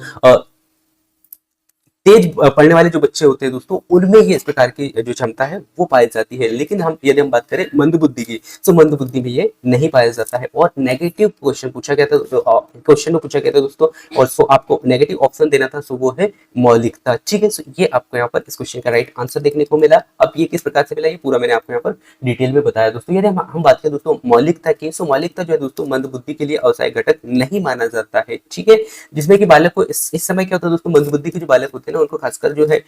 तेज पढ़ने वाले जो बच्चे होते हैं दोस्तों, उनमें ये इस प्रकार की जो क्षमता है वो पाई जाती है। लेकिन हम यदि हम बात करें मंद बुद्धि की, तो मंद बुद्धि में ये नहीं पाया जाता है। और नेगेटिव क्वेश्चन पूछा गया था, क्वेश्चन में पूछा गया था दोस्तों, और सो आपको नेगेटिव ऑप्शन देना था, सो वो है मौलिकता। ठीक है, सो ये आपको यहाँ पर इस क्वेश्चन का राइट आंसर देखने को मिला। अब ये किस प्रकार से मिला, ये पूरा मैंने आपको यहाँ पर डिटेल में बताया दोस्तों। यदि हम बात करें दोस्तों मौलिकता की, सो मौलिकता जो है दोस्तों मंद बुद्धि के लिए अवसाय घटक नहीं माना जाता है। ठीक है, जिसमें कि बालक को इस समय क्या होता है दोस्तों, मंद बुद्धि के जो बालक होते हैं ना, उनको खासकर जो है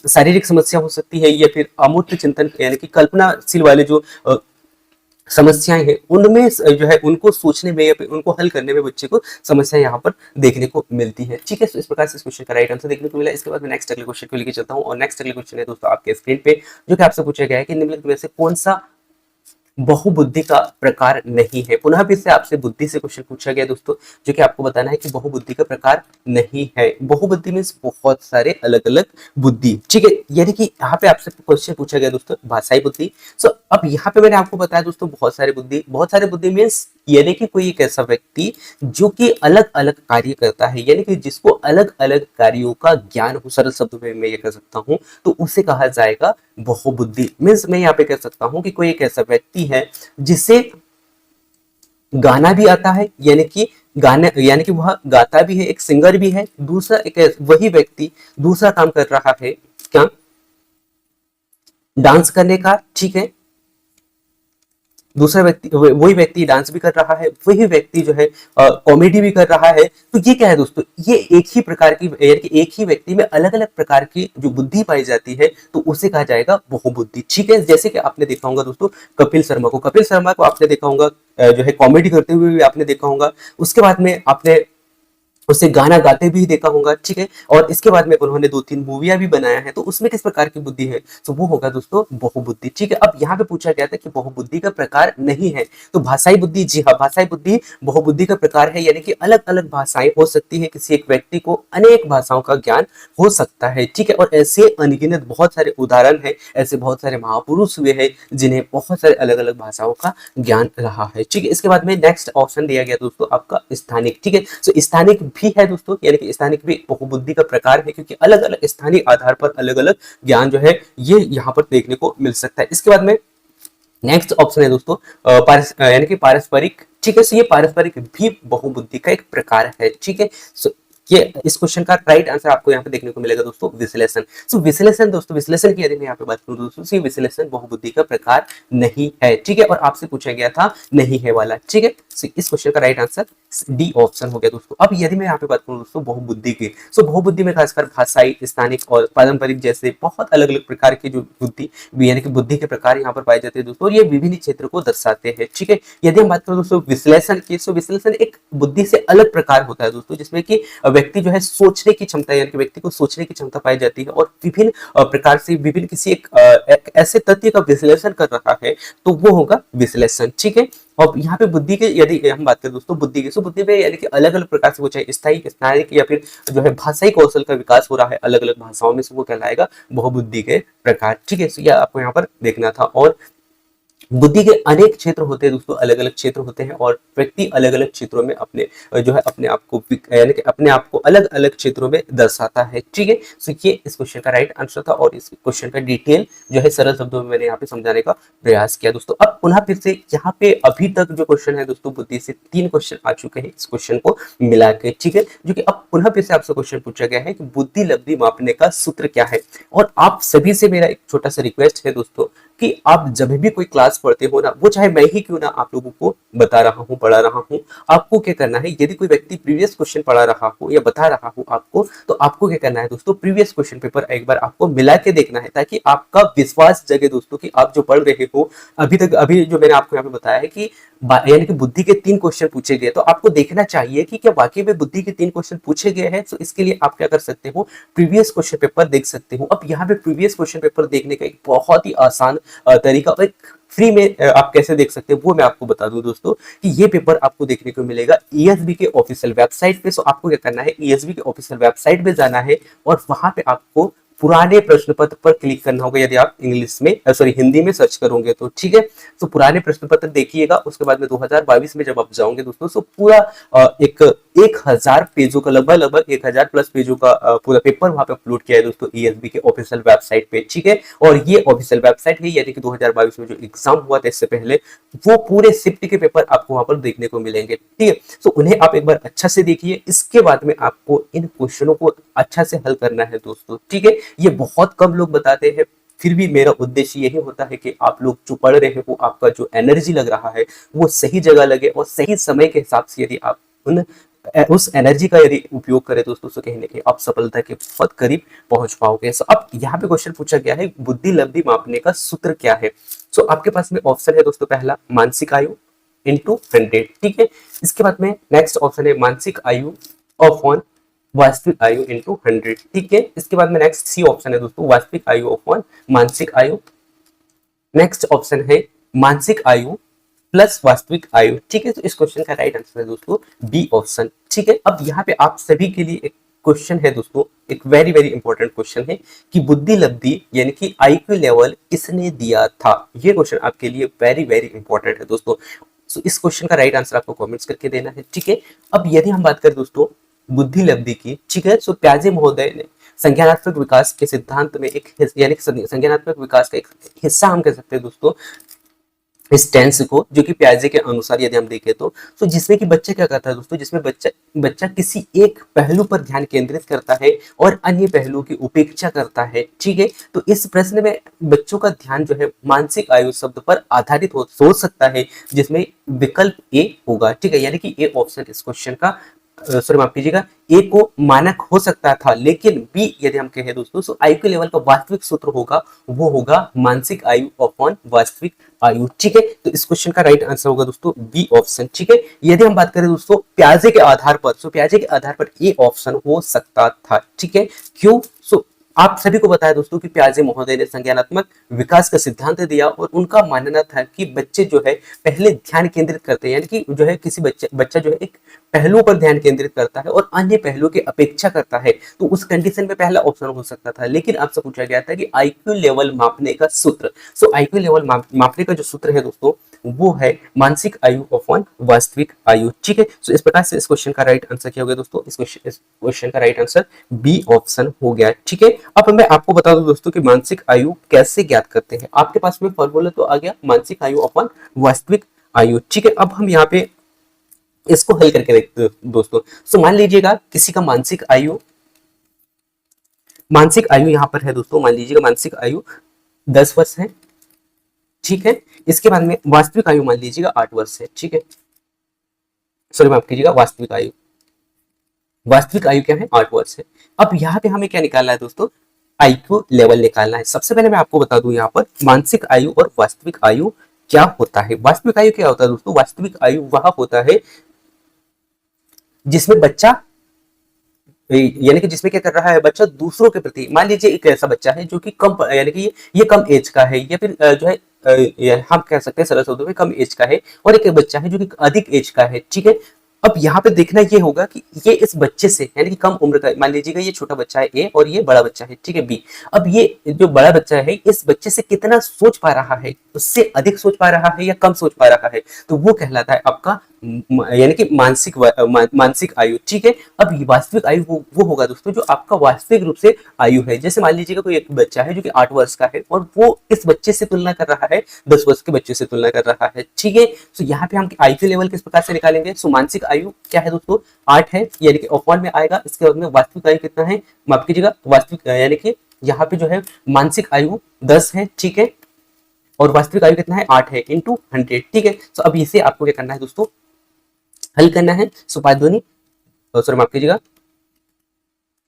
शारीरिक समस्या हो सकती है, या फिर अमूर्त चिंतन यानी कि कल्पनाशील वाले जो समस्याएं हैं, उनमें जो है उनको सोचने में या फिर उनको हल करने में बच्चे को समस्या यहाँ पर देखने को मिलती है। ठीक है, तो इस प्रकार से इस क्वेश्चन का राइट आंसर देखने को मिला। इसके बाद मैं नेक्स्ट अगले क्वेश्चन को लेकर चलता हूँ, और नेक्स्ट अगले क्वेश्चन है दोस्तों आपके स्क्रीन पे, जो कि आपसे पूछा गया है कि निम्नलिखित में से कौन सा बहुबुद्धि का प्रकार नहीं है। पुनः फिर से आपसे बुद्धि से क्वेश्चन पूछा गया दोस्तों, जो कि आपको बताना है कि बहुबुद्धि का प्रकार नहीं है। बहुबुद्धि मींस बहुत सारे अलग अलग बुद्धि। ठीक है, यानी कि यहाँ पे आपसे क्वेश्चन पूछा गया दोस्तों भाषाई बुद्धि। सो अब यहाँ पे मैंने आपको बताया दोस्तों बहुत सारे बुद्धि, बहुत सारे बुद्धि मीन्स यानी कि कोई एक ऐसा व्यक्ति जो कि अलग अलग कार्य करता है, यानी कि जिसको अलग अलग कार्यों का ज्ञान हो, सरल शब्दों में मैं ये कह सकता हूँ, तो उसे कहा जाएगा बहुबुद्धि। मीन्स मैं यहाँ पे कह सकता हूँ कि कोई एक ऐसा व्यक्ति है जिसे गाना भी आता है, यानी कि वह गाता भी है, एक सिंगर भी है। दूसरा एक वही व्यक्ति दूसरा काम कर रहा है, क्या, डांस करने का। ठीक है, दूसरा व्यक्ति, वही व्यक्ति डांस भी कर रहा है, वही व्यक्ति जो है कॉमेडी भी कर रहा है। तो ये क्या है दोस्तों, ये एक ही प्रकार की, यानी कि एक ही व्यक्ति में अलग अलग प्रकार की जो बुद्धि पाई जाती है, तो उसे कहा जाएगा बहुबुद्धि। ठीक है, जैसे कि आपने देखा होगा दोस्तों कपिल शर्मा को आपने देखा होगा जो है कॉमेडी करते हुए भी आपने देखा होगा। उसके बाद में आपने उसे गाना गाते भी देखा होगा। ठीक है, और इसके बाद में उन्होंने 2-3 मूवियां भी बनाया है, तो उसमें किस प्रकार की बुद्धि है, तो वो होगा दोस्तों बहुबुद्धि। ठीक है, अब यहाँ पे पूछा गया था कि बहुबुद्धि का प्रकार नहीं है, तो भाषाई बुद्धि, जी हाँ, भाषाई बुद्धि बहुबुद्धि का प्रकार है, यानी कि अलग अलग भाषाएं हो सकती है, किसी एक व्यक्ति को अनेक भाषाओं का ज्ञान हो सकता है। ठीक है, और ऐसे अनगिनत बहुत सारे उदाहरण है, ऐसे बहुत सारे महापुरुष हुए हैं जिन्हें बहुत सारे अलग अलग भाषाओं का ज्ञान रहा है। ठीक है, इसके बाद में नेक्स्ट ऑप्शन दिया गया दोस्तों आपका स्थानिक। ठीक है, तो स्थानिक भी है दोस्तों, यानी कि स्थानिक भी बहुबुद्धि का प्रकार है, क्योंकि अलग अलग स्थानीय आधार पर अलग अलग ज्ञान जो है ये यहाँ पर देखने को मिल सकता है। इसके बाद में नेक्स्ट ऑप्शन है दोस्तों यानी कि पारस्परिक। ठीक है, सो ये पारस्परिक भी बहुबुद्धि का एक प्रकार है। ठीक है, सो ये इस क्वेश्चन का राइट आंसर आपको यहाँ पे देखने को मिलेगा दोस्तों विश्लेषण। सो विश्लेषण दोस्तों, विश्लेषण की यदि मैं यहाँ पे बात करूँ दोस्तों, ये विश्लेषण बहुबुद्धि का प्रकार नहीं है। ठीक है, और आपसे पूछा गया था नहीं है वाला। ठीक है, सो इस क्वेश्चन का राइट आंसर डी ऑप्शन हो गया दोस्तों। अब यदि मैं यहाँ पे बात करूँ दोस्तों बहुबुद्धि की, सो बहुबुद्धि में खासकर भाषाई, स्थानिक और पारंपरिक जैसे बहुत अलग अलग प्रकार की जो बुद्धि, यानी कि बुद्धि के प्रकार यहाँ पर पाए जाते हैं दोस्तों, और ये विभिन्न क्षेत्र को दर्शाते हैं। ठीक है, यदि हम बात करें दोस्तों विश्लेषण की, सो विश्लेषण एक बुद्धि से अलग प्रकार होता है दोस्तों, जिसमें कि व्यक्ति जो है सोचने की क्षमता, यानी कि व्यक्ति को सोचने की क्षमता पाई जाती है, और विभिन्न प्रकार से विभिन्न किसी एक ऐसे तथ्य का विश्लेषण कर रहा है, तो वो होगा विश्लेषण। ठीक है, और यहाँ पे बुद्धि के यदि हम बात करें दोस्तों बुद्धि की, तो बुद्धि में यानी कि अलग अलग प्रकार से वो चाहे स्थायी, स्नायिक या फिर जो है भाषाई कौशल का विकास हो रहा है अलग अलग भाषाओं में, से वो कहलाएगा बहुबुद्धि के प्रकार। ठीक है, तो यह आपको यहाँ पर देखना था। और बुद्धि के अनेक क्षेत्र होते हैं दोस्तों, अलग अलग क्षेत्र होते हैं, और व्यक्ति अलग अलग क्षेत्रों में अपने जो है अपने आप को, यानी कि अपने आप को अलग अलग क्षेत्रों में दर्शाता है। ठीक है, तो ये इस क्वेश्चन का राइट आंसर था, और इस क्वेश्चन का डिटेल जो है सरल शब्दों में मैंने यहाँ पे समझाने का प्रयास किया दोस्तों। अब पुनः फिर से यहाँ पे अभी तक जो क्वेश्चन है दोस्तों, बुद्धि से 3 क्वेश्चन आ चुके हैं इस क्वेश्चन को मिला के। ठीक है, जो कि अब पुनः फिर से आपसे क्वेश्चन पूछा गया है कि बुद्धि लब्धि मापने का सूत्र क्या है। और आप सभी से मेरा एक छोटा सा रिक्वेस्ट है दोस्तों, कि आप जब भी कोई क्लास पढ़ते हो ना, वो चाहे मैं ही क्यों ना आप लोगों को बता रहा हूँ, पढ़ा रहा हूँ, आपको क्या करना है, यदि कोई व्यक्ति प्रीवियस क्वेश्चन पढ़ा रहा हो या बता रहा हो आपको, तो आपको क्या करना है दोस्तों, प्रीवियस क्वेश्चन पेपर एक बार आपको मिला के देखना है, ताकि आपका विश्वास जगे दोस्तों कि आप जो पढ़ रहे हो अभी जो मैंने आपको यहाँ पे बताया है कि यानी कि बुद्धि के 3 क्वेश्चन पूछे गए, तो आपको देखना चाहिए कि क्या वाकई में बुद्धि के 3 क्वेश्चन पूछे गए हैं। तो इसके लिए आप क्या कर सकते हो, प्रीवियस क्वेश्चन पेपर देख सकते हो। अब यहाँ पे प्रीवियस क्वेश्चन पेपर देखने का एक बहुत ही आसान तरीका, एक फ्री में आप कैसे देख सकते हैं वो मैं आपको बता दूं दोस्तों, कि ये पेपर आपको देखने को मिलेगा ईएसबी के ऑफिशियल वेबसाइट पे। सो आपको क्या करना है, ईएसबी के ऑफिशियल वेबसाइट पे जाना है, और वहां पे आपको पुराने प्रश्न पत्र पर क्लिक करना होगा, यदि आप इंग्लिश में हिंदी में सर्च करोगे तो। ठीक है, तो पुराने प्रश्न पत्र देखिएगा, उसके बाद में 2022 में जब आप जाओगे दोस्तों, तो पूरा एक 1000 पेजों का, लगभग 1000 प्लस पेजों का पूरा पेपर वहां पे अपलोड किया है दोस्तों ईएसबी के ऑफिशियल वेबसाइट पे, ठीक है। और ये ऑफिशियल वेबसाइट है, यानी कि 2022 में जो एग्जाम हुआ था इससे पहले, वो पूरे शिफ्ट के पेपर आपको वहां पर देखने को मिलेंगे, ठीक है। तो उन्हें आप एक बार अच्छा से देखिए, इसके बाद में आपको इन क्वेश्चनों को अच्छा से हल करना है दोस्तों, ठीक है। ये बहुत कम लोग बताते हैं, फिर भी मेरा उद्देश्य यही होता है कि आप लोग जो पढ़ रहे हो, आपका जो एनर्जी लग रहा है वो सही जगह लगे, और सही समय के हिसाब से यदि आप उस एनर्जी का यदि उपयोग करें दोस्तों, तो कहीं ना कहीं आप सफलता के बहुत करीब पहुंच पाओगे। सो अब यहाँ पे क्वेश्चन पूछा गया है, बुद्धि लब्धि मापने का सूत्र क्या है। सो आपके पास में ऑप्शन है दोस्तों, पहला मानसिक आयु इंटू 100, ठीक है। इसके बाद में नेक्स्ट ऑप्शन है मानसिक आयु अपॉन वास्तविक आयु इंटू 100, ठीक है। इसके बाद में नेक्स्ट सी ऑप्शन है दोस्तों, वास्तविक आयु अपॉन मानसिक आयु। नेक्स्ट ऑप्शन है मानसिक आयु प्लस वास्तविक आयु, ठीक है। तो इस क्वेश्चन का राइट आंसर है दोस्तों बी ऑप्शन, ठीक है। अब यहाँ पे आप सभी के लिए एक क्वेश्चन है दोस्तों, एक वेरी वेरी इंपॉर्टेंट क्वेश्चन है कि बुद्धि लब्धि यानी कि आईक्यू लेवल किसने दिया था। ये क्वेश्चन आपके लिए वेरी वेरी इंपॉर्टेंट है दोस्तों। सो इस क्वेश्चन का राइट आंसर आपको कमेंट्स करके देना है, ठीक है। अब यदि हम बात करें दोस्तों बुद्धि लब्धि की, ठीक है, सो प्याजे महोदय ने संज्ञानात्मक विकास के सिद्धांत में एक यानी कि संज्ञानात्मक विकास का एक हिस्सा हम कह सकते हैं दोस्तों इस टेंस को, जो कि प्याजे के अनुसार यदि हम देखें तो जिसमें कि बच्चा क्या करता है दोस्तों, जिसमें बच्चा किसी एक पहलू पर ध्यान केंद्रित करता है और अन्य पहलुओं की उपेक्षा करता है, ठीक है। तो इस प्रश्न में बच्चों का ध्यान जो है मानसिक आयु शब्द पर आधारित हो सकता है, जिसमें विकल्प ए होगा, ठीक है। यानी कि ए ऑप्शन इस क्वेश्चन का, सॉरी माफ कीजिएगा, ए को मानक हो सकता था, लेकिन बी यदि हम कहें दोस्तों, तो आयु के लेवल का वास्तविक सूत्र होगा, वो होगा मानसिक आयु अपॉन वास्तविक आयु, ठीक है। तो इस क्वेश्चन का राइट आंसर होगा दोस्तों बी ऑप्शन, ठीक है। यदि हम बात करें दोस्तों प्याजे के आधार पर, सो प्याजे के आधार पर ए ऑप्शन हो सकता था, ठीक है। क्यों? सो आप सभी को बताया दोस्तों कि प्याजे महोदय ने संज्ञानात्मक विकास का सिद्धांत दिया, और उनका मानना था कि बच्चे जो है पहले ध्यान केंद्रित करते हैं, यानी कि जो है किसी बच्चा जो है एक पहलुओं पर ध्यान केंद्रित करता है और अन्य पहलुओं की अपेक्षा करता है, तो उस कंडीशन में पहला ऑप्शन हो सकता था। लेकिन आपसे पूछा गया था कि आईक्यू लेवल मापने का सूत्र, सो आईक्यू लेवल मापने का जो सूत्र है दोस्तों, वो है मानसिक आयु अपॉन वास्तविक आयु, ठीक है। सो इस प्रकार से इस क्वेश्चन का राइट आंसर क्या हो गया दोस्तों, इस क्वेश्चन का राइट आंसर बी ऑप्शन हो गया, ठीक है। अब मैं आपको बता दूं दोस्तों कि मानसिक आयु कैसे ज्ञात करते हैं। आपके पास में फॉर्मूला तो आ गया मानसिक आयु अपॉन वास्तविक आयु, ठीक है। अब हम यहाँ पे इसको हल करके देखते हैं दोस्तों। सो मान लीजिएगा किसी का मानसिक आयु यहाँ पर है दोस्तों, मान लीजिएगा मानसिक आयु 10 वर्ष है, ठीक है। इसके बाद में वास्तविक आयु मान लीजिएगा 8 वर्ष है, ठीक है। सॉरी माफ कीजिएगा, वास्तविक आयु क्या है, 8 वर्ष है। अब यहाँ पे हमें क्या निकालना है दोस्तों, आईक्यू लेवल निकालना है। सबसे पहले मैं आपको बता दूं यहाँ पर मानसिक आयु और वास्तविक आयु क्या होता है। वास्तविक आयु क्या होता है दोस्तों, वास्तविक आयु वह होता है जिसमें बच्चा, यानी कि जिसमें क्या कर रहा है बच्चा दूसरों के प्रति, मान लीजिए एक ऐसा बच्चा है जो कि कम, यानी कि ये कम एज का है, या फिर जो है हम कह सकते हैं सरल शब्दों में कम एज का है, और एक बच्चा है जो कि अधिक एज का है, ठीक है। अब यहाँ पे देखना ये होगा कि ये इस बच्चे से, यानी कि कम उम्र का, मान लीजिएगा ये छोटा बच्चा है ए और ये बड़ा बच्चा है, ठीक है बी। अब ये जो बड़ा बच्चा है इस बच्चे से कितना सोच पा रहा है, उससे अधिक सोच पा रहा है या कम सोच पा रहा है, तो वो कहलाता है आपका यानी कि मानसिक आयु, ठीक है। अब वास्तविक आयु वो होगा दोस्तों जो आपका वास्तविक रूप से आयु है। जैसे मान लीजिएगा कोई एक बच्चा है जो कि 8 वर्ष का है, और वो इस बच्चे से तुलना कर रहा है 10 वर्ष के बच्चे से तुलना कर रहा है, ठीक है। तो यहाँ पे हम आईक्यू लेवल किस प्रकार से निकालेंगे। सो मानसिक आयु क्या है दोस्तों, 8 है, यानी कि अपॉन में आएगा। इसके बाद में वास्तविक आयु कितना है, माफ कीजिएगा, वास्तविक यानी कि यहाँ पे जो है मानसिक आयु 10 है, ठीक है, और वास्तविक आयु कितना है 8 है इंटू 100, ठीक है। तो अब इसे आपको क्या करना है दोस्तों, हल करना है। सो 5 दूनी, सॉरी माफ कीजिएगा,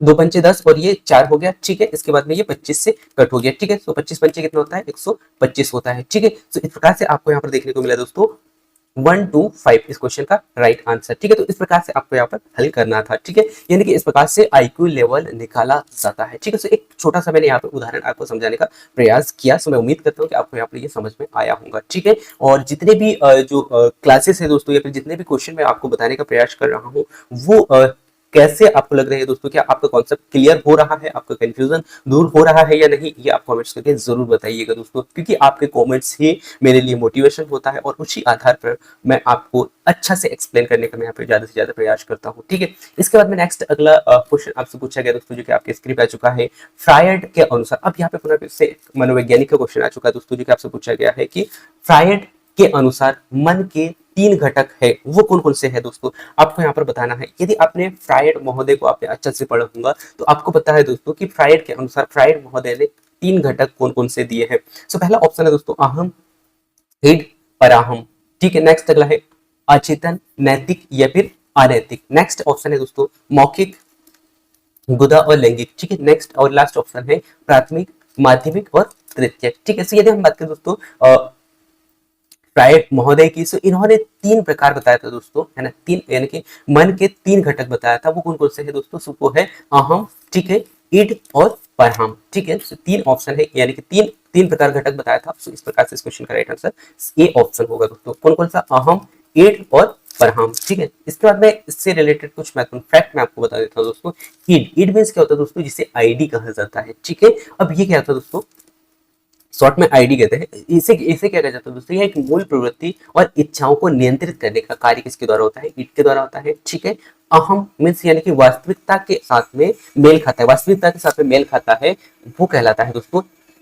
2 पंचे 10 और ये 4 हो गया, ठीक है। इसके बाद में ये 25 से कट हो गया, ठीक है। तो 25 पंचे कितना होता है, 125 होता है, ठीक है। तो इस प्रकार से आपको यहाँ पर देखने को मिला दोस्तों 1 2 5 इस क्वेश्चन का राइट आंसर, ठीक है। तो इस प्रकार से आपको यहाँ पर हल करना था, ठीक है। यानी कि इस प्रकार से आईक्यू लेवल निकाला जाता है, ठीक है। तो एक छोटा सा मैंने यहाँ पे उदाहरण आपको समझाने का प्रयास किया। सो मैं उम्मीद करता हूँ कि आपको यहाँ पर ये समझ में आया होगा, ठीक है। और जितने भी जो क्लासेस है दोस्तों, या फिर जितने भी क्वेश्चन मैं आपको बताने का प्रयास कर रहा हूँ, वो कैसे आपको लग रहा है दोस्तों, क्या आपका कॉन्सेप्ट क्लियर हो रहा है, आपका कंफ्यूजन दूर हो रहा है या नहीं, ये आप कमेंट्स करके जरूर बताइएगा दोस्तों, क्योंकि आपके कमेंट्स ही मेरे लिए मोटिवेशन होता है और उसी आधार पर मैं आपको अच्छा से एक्सप्लेन करने का मैं यहाँ पे ज्यादा से ज्यादा प्रयास करता हूँ। ठीक है, इसके बाद में नेक्स्ट अगला क्वेश्चन आपसे पूछा गया दोस्तों, जो कि आपके स्क्रीन पे आ चुका है। फ्रायड के अनुसार, अब यहाँ पे पुनः फिर से मनोवैज्ञानिक का क्वेश्चन आ चुका है दोस्तों, जो कि आपसे पूछा गया है कि फ्रायड के अनुसार मन के 3 घटक है, वो कौन कौन से है दोस्तों, आपको यहाँ पर बताना है। यदि आपने फ्रायड महोदय को आपने अच्छे से पढ़ा होगा तो आपको पता है दोस्तों कि फ्रायड के अनुसार फ्रायड महोदय ने 3 घटक कौन कौन से दिए हैं। सो पहला ऑप्शन है दोस्तों अहम, ईड, पराहम। ठीक है, नेक्स्ट अगला है अचेतन, नैतिक या फिर अनैतिक। नेक्स्ट ऑप्शन है दोस्तों मौखिक, गुदा और लैंगिक। ठीक है, नेक्स्ट और लास्ट ऑप्शन है प्राथमिक, माध्यमिक और तृतीयक। ठीक है, यदि हम बात करें दोस्तों फ्रायड महोदय की, सो इन्होंने 3 प्रकार बताया था दोस्तों, है ना, 3 यानी कि मन के 3 घटक बताया था, वो कौन कौन से है दोस्तों, सो वो है अहम, ठीक है, ईड और परहम। ठीक है, सो 3 ऑप्शन है, यानी कि तीन प्रकार घटक बताया था। सो इस प्रकार से इस क्वेश्चन का राइट आंसर ए ऑप्शन होगा दोस्तों, कौन कौन सा, अहम, ईड और परहम। ठीक है, इसके बाद में इससे रिलेटेड कुछ महत्वपूर्ण फैक्ट मैं आपको बता देता हूँ दोस्तों। ईड मींस क्या होता है दोस्तों, जिसे आईडी कहा जाता है। ठीक है, अब ये क्या होता है दोस्तों, शॉर्ट में आईडी कहते हैं इसे। इसे क्या कहा जाता है दोस्तों, यह एक मूल प्रवृत्ति और इच्छाओं को नियंत्रित करने का कार्य किसके द्वारा होता है, ईड के द्वारा होता है। ठीक है, अहम मीन्स यानी कि वास्तविकता के साथ में मेल खाता है, वास्तविकता के साथ में मेल खाता है, वो कहलाता है दोस्तों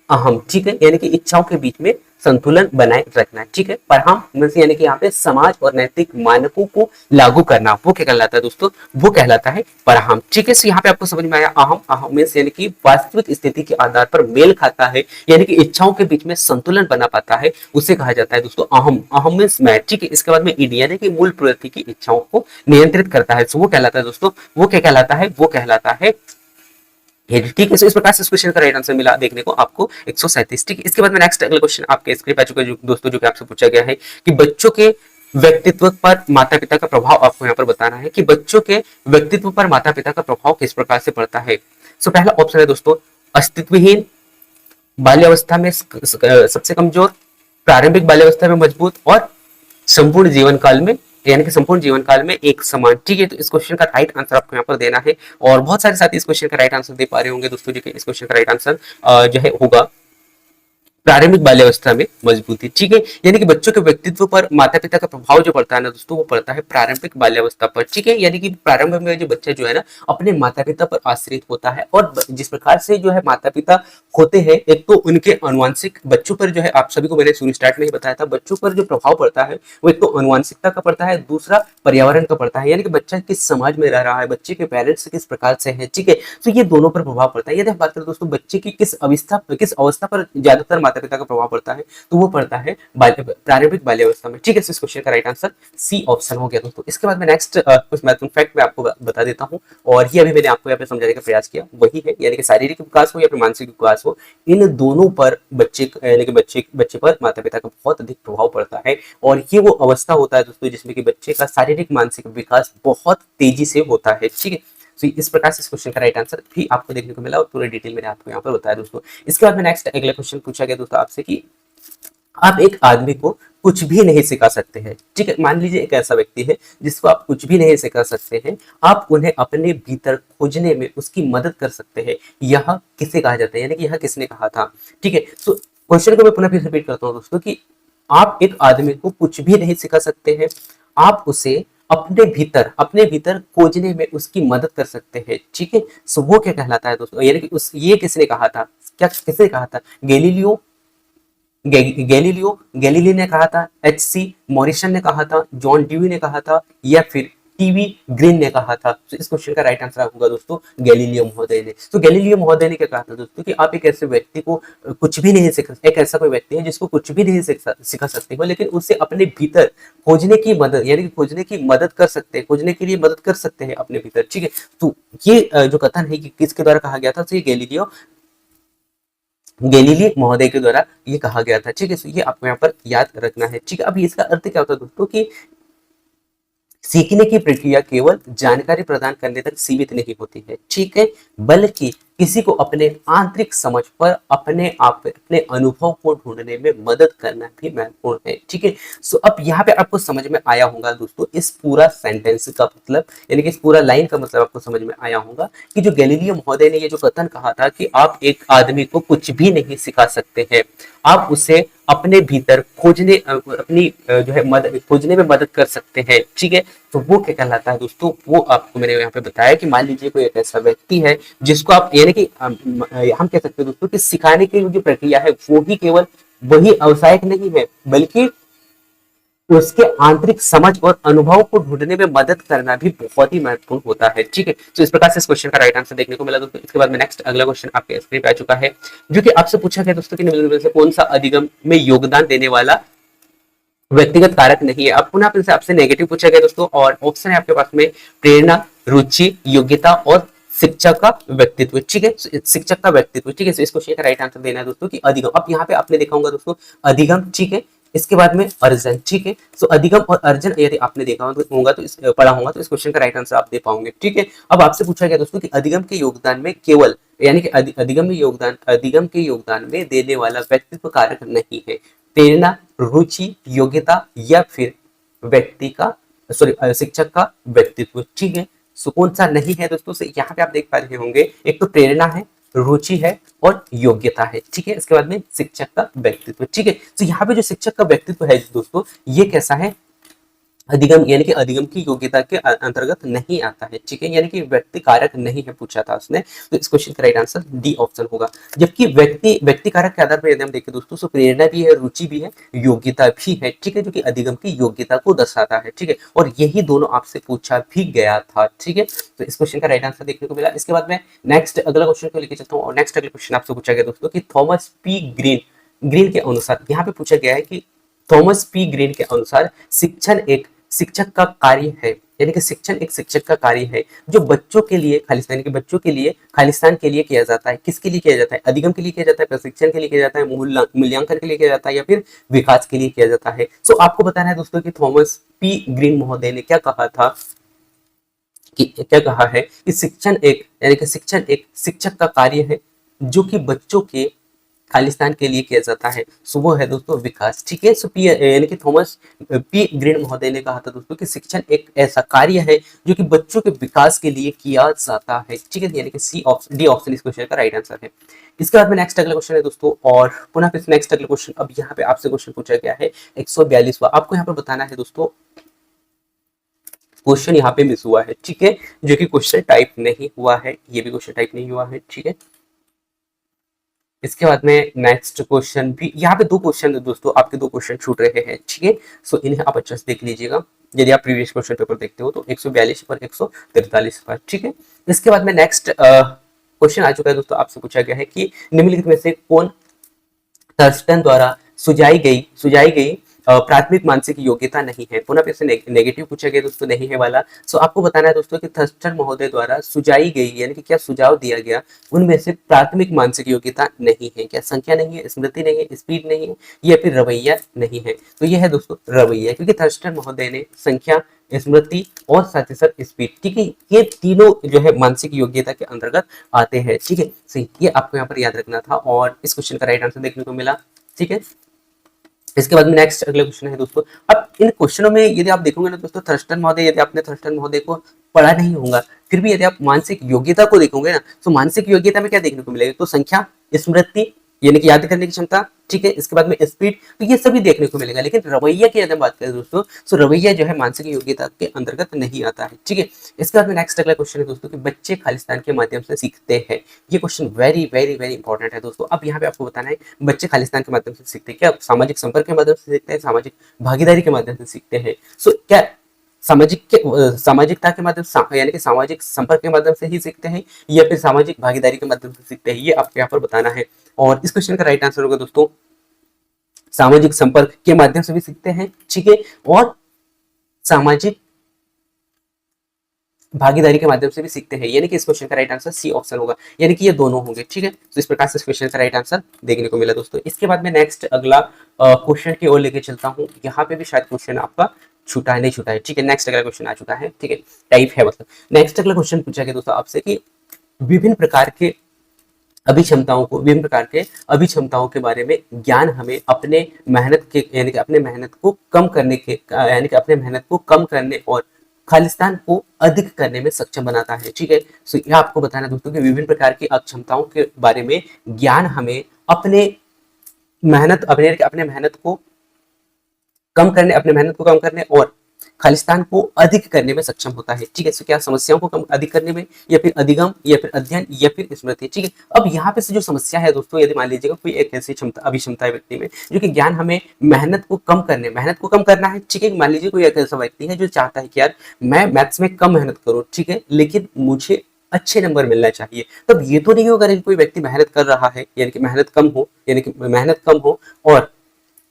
अहम। ठीक है, यानी कि इच्छाओं के बीच में संतुलन बनाए रखना है। ठीक है, परहम मीन्स यानी कि यहाँ पे समाज और नैतिक मानकों को लागू करना, वो क्या कहलाता है दोस्तों, वो कहलाता है परहम। ठीक है, यहाँ पे आपको समझ में आया, अहम मीन्स यानी कि वास्तविक स्थिति के आधार पर मेल खाता है, यानी कि इच्छाओं के बीच में संतुलन बना पाता है, उसे कहा जाता है दोस्तों अहम। अहम मीन्स मैं। ठीक है, इसके बाद में ईड यानी कि मूल प्रवृत्ति की इच्छाओं को नियंत्रित करता है, वो कहलाता है दोस्तों, वो क्या कहलाता है, वो कहलाता है। ठीक है, इस प्रकार से इस क्वेश्चन का राइट आंसर मिला देखने को आपको 137। ठीक है, इसके बाद में नेक्स्ट अगला क्वेश्चन आपके स्क्रीन पे आ चुका है दोस्तों, जो कि आपसे पूछा गया है कि बच्चों के व्यक्तित्व पर माता पिता का प्रभाव, आपको यहाँ पर बताना है कि बच्चों के व्यक्तित्व पर माता पिता का प्रभाव किस प्रकार से पड़ता है। सो पहला ऑप्शन है दोस्तों अस्तित्वहीन, बाल्यावस्था में सबसे कमजोर, प्रारंभिक बाल्यावस्था में मजबूत और संपूर्ण जीवन काल में, यानी कि संपूर्ण जीवन काल में एक समान। ठीक है, तो इस क्वेश्चन का राइट आंसर आपको यहाँ पर देना है, और बहुत सारे साथी इस क्वेश्चन का राइट आंसर दे पा रहे होंगे दोस्तों, जो कि इस क्वेश्चन का राइट आंसर जो है होगा प्रारंभिक बाल्यावस्था में मजबूती। ठीक है, यानी कि बच्चों के व्यक्तित्व पर माता पिता का प्रभाव जो पड़ता है ना दोस्तों, वो पड़ता है प्रारंभिक बाल्यावस्था पर। ठीक है, यानी कि प्रारंभ में जो बच्चा जो है ना अपने माता पिता पर आश्रित होता है, और जिस प्रकार से जो है माता पिता होते हैं, एक तो उनके अनुवांशिक, बच्चों पर जो है, आप सभी को मैंने शुरू स्टार्ट में ही बताया था, बच्चों पर जो प्रभाव पड़ता है वो एक तो अनुवांशिकता का पड़ता है, दूसरा पर्यावरण का पड़ता है, यानी कि बच्चा किस समाज में रह रहा है, बच्चे के पेरेंट्स किस प्रकार से है। ठीक है, तो ये दोनों पर प्रभाव पड़ता है। यदि हम बात करें दोस्तों बच्चे की किस अवस्था पर ज्यादातर माता पिता का प्रभाव पड़ता है, तो वो पड़ता है प्रारंभिक बाल्यावस्था में। ठीक है, इस क्वेश्चन का राइट आंसर सी ऑप्शन हो गया दोस्तों। इसके बाद में नेक्स्ट कुछ महत्वपूर्ण फैक्ट मैं आपको बता देता हूँ, और ये अभी मैंने आपको यहाँ पे समझाने का प्रयास किया, वही है यानी कि शारीरिक विकास हो या फिर मानसिक विकास हो, इन दोनों पर बच्चे यानी कि बच्चे पर माता पिता का बहुत अधिक प्रभाव पड़ता है, और ये वो अवस्था होता है दोस्तों जिसमें कि बच्चे का शारीरिक मानसिक विकास बहुत तेजी से होता है। ठीक है, तो इस प्रकार से इस क्वेश्चन का राइट आंसर भी आपको देखने को मिला, और पूरे डिटेल मैंने आपको यहाँ पर बताया दोस्तों। इसके बाद में नेक्स्ट अगला क्वेश्चन पूछा गया दोस्तों आपसे कि आप एक आदमी को कुछ भी नहीं सिखा सकते हैं। ठीक है, मान लीजिए एक ऐसा व्यक्ति है जिसको आप कुछ भी नहीं सिखा सकते हैं, आप उन्हें अपने भीतर खोजने में उसकी मदद कर सकते हैं, यह किसे कहा जाता है, यानी कि यह किसने कहा था। ठीक है, तो क्वेश्चन को मैं पुनः फिर रिपीट करता हूँ दोस्तों कि आप एक आदमी को कुछ भी नहीं सिखा सकते हैं, आप उसे अपने भीतर खोजने में उसकी मदद कर सकते हैं। ठीक है, सो वो क्या कहलाता है दोस्तों, यानी कि उस ये किसने कहा था, क्या किसने कहा था, गैलीलियो ने कहा था, एच.सी. मॉरिसन ने कहा था, जॉन ड्यूई ने कहा था, या फिर टीवी ग्रीन ने कहा था। तो इस क्वेश्चन का राइट आंसर होगा दोस्तों गैलीलियो महोदय ने। तो गैलीलियो महोदय ने क्या कहा था दोस्तों कि आप एक ऐसे व्यक्ति को कुछ भी नहीं सिखा, एक ऐसा कोई व्यक्ति है जिसको कुछ भी नहीं सिखा सकते हो, लेकिन उसे अपने भीतर खोजने की मदद, यानी कि खोजने की मदद कर सकते हैं, खोजने के लिए मदद कर सकते हैं अपने भीतर। ठीक है, तो ये जो कथन है कि किसके द्वारा कहा गया था, तो ये गैलीलियो महोदय के द्वारा ये कहा गया था। ठीक है, तो ये आपको यहाँ पर याद रखना है। ठीक है, अब इसका अर्थ क्या होता है दोस्तों कि सीखने की प्रक्रिया केवल जानकारी प्रदान करने तक सीमित नहीं होती है। ठीक है, बल्कि किसी को अपने आंतरिक समझ पर अपने आप अपने अनुभव को ढूंढने में मदद करना भी महत्वपूर्ण है। ठीक है, सो अब यहाँ पे आपको समझ में आया होगा दोस्तों इस पूरा सेंटेंस का मतलब, यानी कि इस पूरा लाइन का मतलब आपको समझ में आया होगा कि जो गैलीलियो महोदय ने ये जो कथन कहा था कि आप एक आदमी को कुछ भी नहीं सिखा सकते हैं, आप उसे अपने भीतर खोजने अपनी जो है मदद खोजने में मदद कर सकते हैं। ठीक है, तो वो क्या कहलाता है दोस्तों, वो आपको मैंने यहाँ पे बताया कि मान लीजिए कोई एक ऐसा व्यक्ति है जिसको आप, यानी कि हम कह सकते हैं दोस्तों कि सिखाने की जो प्रक्रिया है वो ही केवल वही अवसायक नहीं है, बल्कि उसके आंतरिक समझ और अनुभव को ढूंढने में मदद करना भी बहुत ही महत्वपूर्ण होता है। ठीक है, तो इस प्रकार से इस क्वेश्चन का राइट आंसर देखने को मिला दोस्तों। इसके बाद में नेक्स्ट अगला क्वेश्चन आपके स्क्रीन पे आ चुका है, जो कि आपसे पूछा गया दोस्तों कि निम्नलिखित में से कौन सा अधिगम में योगदान देने वाला व्यक्तिगत कारक नहीं है। अब पुनः आपसे आपसे नेगेटिव पूछा गया दोस्तों, और ऑप्शन है आपके पास में प्रेरणा, रुचि, योग्यता और शिक्षक का व्यक्तित्व। ठीक है, शिक्षक का व्यक्तित्व। ठीक है, इस क्वेश्चन का राइट आंसर देना है दोस्तों कि अधिगम। अब यहाँ पे आपने देखा होगा दोस्तों अधिगम, ठीक है, इसके बाद में अर्जन। ठीक है, सो अधिगम और अर्जन यदि आपने देखा होगा तो इस पढ़ा होगा तो इस क्वेश्चन का राइट आंसर आप दे पाओगे। ठीक है, अब आपसे पूछा गया दोस्तों कि अधिगम के योगदान में केवल, यानी कि अधिगम के योगदान में देने वाला व्यक्तित्व कारक नहीं है, प्रेरणा, रुचि, योग्यता या फिर व्यक्ति का सॉरी शिक्षक का व्यक्तित्व। ठीक है, सो कौन सा नहीं है दोस्तों, से यहाँ पे आप देख पा रहे होंगे एक तो प्रेरणा है, रुचि है और योग्यता है। ठीक है, इसके बाद में शिक्षक का व्यक्तित्व। ठीक है, तो यहाँ पे जो शिक्षक का व्यक्तित्व है दोस्तों ये कैसा है, अधिगम, यानी कि अधिगम की योग्यता के अंतर्गत नहीं आता है। ठीक है, यानी कि व्यक्ति कारक नहीं है पूछा था उसने, तो इस क्वेश्चन का राइट आंसर डी ऑप्शन होगा। जबकि व्यक्ति कारक के आधार पर यदि हम देखें दोस्तों तो प्रेरणा भी है, रुचि भी है, योग्यता भी है। ठीक है, जो कि अधिगम की योग्यता को दर्शाता है। ठीक है, और यही दोनों आपसे पूछा भी गया था। ठीक है, तो इस क्वेश्चन का राइट आंसर देखने को मिला। इसके बाद में नेक्स्ट अगला क्वेश्चन को लेकर चलता हूँ, और नेक्स्ट अगला क्वेश्चन आपसे पूछा गया दोस्तों कि थॉमस पी ग्रीन के अनुसार, यहाँ पे पूछा गया है कि थॉमस पी ग्रीन के अनुसार शिक्षण एक शिक्षक का कार्य है, यानी कि शिक्षण एक शिक्षक का कार्य है जो बच्चों के लिए खालिस्तान के बच्चों के लिए खालिस्तान के लिए किया जाता है। किसके लिए किया जाता है, अधिगम के लिए किया जाता है, प्रशिक्षण के लिए किया जाता है, मूल्यांकन के लिए किया जाता है या फिर विकास के लिए किया जाता है। सो आपको बताना है दोस्तों कि थॉमस पी ग्रीन महोदय ने क्या कहा था, कि क्या कहा है कि शिक्षण एक, यानी कि शिक्षण एक शिक्षक का कार्य है जो कि बच्चों के खालिस्तान के लिए किया जाता है। सो वो है दोस्तों विकास। ठीक है, सो पी यानी कि थॉमस पी ग्रीन महोदय ने कहा था दोस्तों कि शिक्षण एक ऐसा कार्य है जो कि बच्चों के विकास के लिए किया जाता है। ठीक है, यानी कि डी ऑप्शन इस क्वेश्चन का राइट आंसर है। इसके बाद में नेक्स्ट अगला क्वेश्चन है दोस्तों, और पुनः फिर नेक्स्ट अगला क्वेश्चन, अब यहाँ पे आपसे क्वेश्चन पूछा गया है 142वां। आपको यहाँ पे बताना है दोस्तों, क्वेश्चन यहाँ पे मिस हुआ है। ठीक है, जो कि क्वेश्चन टाइप नहीं हुआ है, ये भी क्वेश्चन टाइप नहीं हुआ है। ठीक है, इसके बाद में नेक्स्ट क्वेश्चन भी, यहाँ पे दो क्वेश्चन दोस्तों आपके दो क्वेश्चन छूट रहे हैं। ठीक है, सो इन्हें आप अच्छे से देख लीजिएगा यदि आप प्रीवियस क्वेश्चन पेपर देखते हो तो 142 और 143 पर। ठीक है, इसके बाद में नेक्स्ट क्वेश्चन आ चुका है दोस्तों, आपसे पूछा गया है कि निम्नलिखित में से कौन थर्स्टन द्वारा सुझाई गई प्राथमिक मानसिक योग्यता नहीं है। पुनः फिर से नेगेटिव पूछा गया दोस्तों, नहीं है वाला। सो आपको बताना है दोस्तों कि थर्स्टन महोदय द्वारा सुझाई गई, यानी कि क्या सुझाव दिया गया, उनमें से प्राथमिक मानसिक योग्यता नहीं है। क्या संख्या नहीं है, स्मृति नहीं है, स्पीड नहीं है या फिर रवैया नहीं है। तो यह है दोस्तों रवैया, क्योंकि थर्स्टन महोदय ने संख्या, स्मृति और साथ ही साथ स्पीड, ठीक है, ये तीनों जो है मानसिक योग्यता के अंतर्गत आते हैं। ठीक है, सही, ये आपको यहाँ पर याद रखना था, और इस क्वेश्चन का राइट आंसर देखने को मिला। ठीक है, इसके बाद में नेक्स्ट अगला क्वेश्चन है दोस्तों। अब इन क्वेश्चनों में यदि आप देखोगे ना दोस्तों, थर्स्टन महोदय, यदि आपने थर्स्टन महोदय को पढ़ा नहीं होगा, फिर भी यदि आप मानसिक योग्यता को देखोगे ना, तो मानसिक योग्यता में क्या देखने को मिलेगा, तो संख्या, स्मृति यानी कि याद करने की क्षमता, ठीक है, इसके बाद में स्पीड, तो ये सभी देखने को मिलेगा। लेकिन रवैया की यदि बात करें दोस्तों, तो रवैया जो है मानसिक योग्यता के अंतर्गत नहीं आता है। ठीक है, इसके बाद में नेक्स्ट अगला क्वेश्चन है दोस्तों कि बच्चे खालिस्तान के माध्यम से सीखते हैं। ये question very very very important है दोस्तों। अब यहाँ पे आपको बताना है बच्चे खालिस्तान के माध्यम से सीखते हैं, क्या सामाजिक संपर्क के माध्यम से सीखते हैं, सामाजिक भागीदारी के माध्यम से सीखते हैं। सो क्या सामाजिकता के माध्यम यानी कि सामाजिक संपर्क के माध्यम से ही सीखते हैं या फिर सामाजिक भागीदारी के माध्यम से सीखते हैं, ये आपको यहाँ पर बताना है। और इस क्वेश्चन का राइट आंसर होगा दोस्तों सामाजिक संपर्क के माध्यम से भी सीखते हैं। ठीक है, और सामाजिक भागीदारी के माध्यम से भी सीखते हैं, यानी कि इस क्वेश्चन का राइट आंसर सी ऑप्शन होगा, यानी कि ये दोनों होंगे। ठीक है, तो इस प्रकार से इस क्वेश्चन का राइट आंसर देखने को मिला दोस्तों। इसके बाद में नेक्स्ट अगला क्वेश्चन की ओर लेके चलता हूँ। यहाँ पे भी शायद क्वेश्चन आपका छूटा है, नहीं छूटा है। ठीक है, नेक्स्ट अगला क्वेश्चन आ चुका है। ठीक है, टाइप है मतलब। नेक्स्ट अगला क्वेश्चन पूछा गया दोस्तों आपसे कि विभिन्न प्रकार के अभिक्षमताओं को, विभिन्न प्रकार के अभिक्षमताओं के बारे में ज्ञान हमें अपने मेहनत के यानी कि अपने मेहनत को कम करने के यानी कि अपने मेहनत को कम करने और खालिस्तान को अधिक करने में सक्षम बनाता है। ठीक है, तो यह आपको बताना दोस्तों कि विभिन्न प्रकार की अक्षमताओं के बारे में ज्ञान हमें अपने मेहनत को कम करने और खालिस्तान को अधिक करने में सक्षम होता है। ठीक है, तो क्या समस्याओं को कम अधिक करने में, या फिर अधिगम, या फिर अध्ययन, या फिर स्मृति। ठीक है, अब यहाँ पे से जो समस्या है दोस्तों, यदि मान लीजिएगा कोई एक ऐसी अभिक्षमता है व्यक्ति में जो कि ज्ञान हमें मेहनत को कम करना है। ठीक है, मान लीजिए कोई एक ऐसा व्यक्ति है जो चाहता है कि यार मैं मैथ्स में कम मेहनत करूँ, ठीक है, लेकिन मुझे अच्छे नंबर मिलना चाहिए। तब ये तो नहीं होगा कि कोई व्यक्ति मेहनत कर रहा है यानी कि मेहनत कम हो और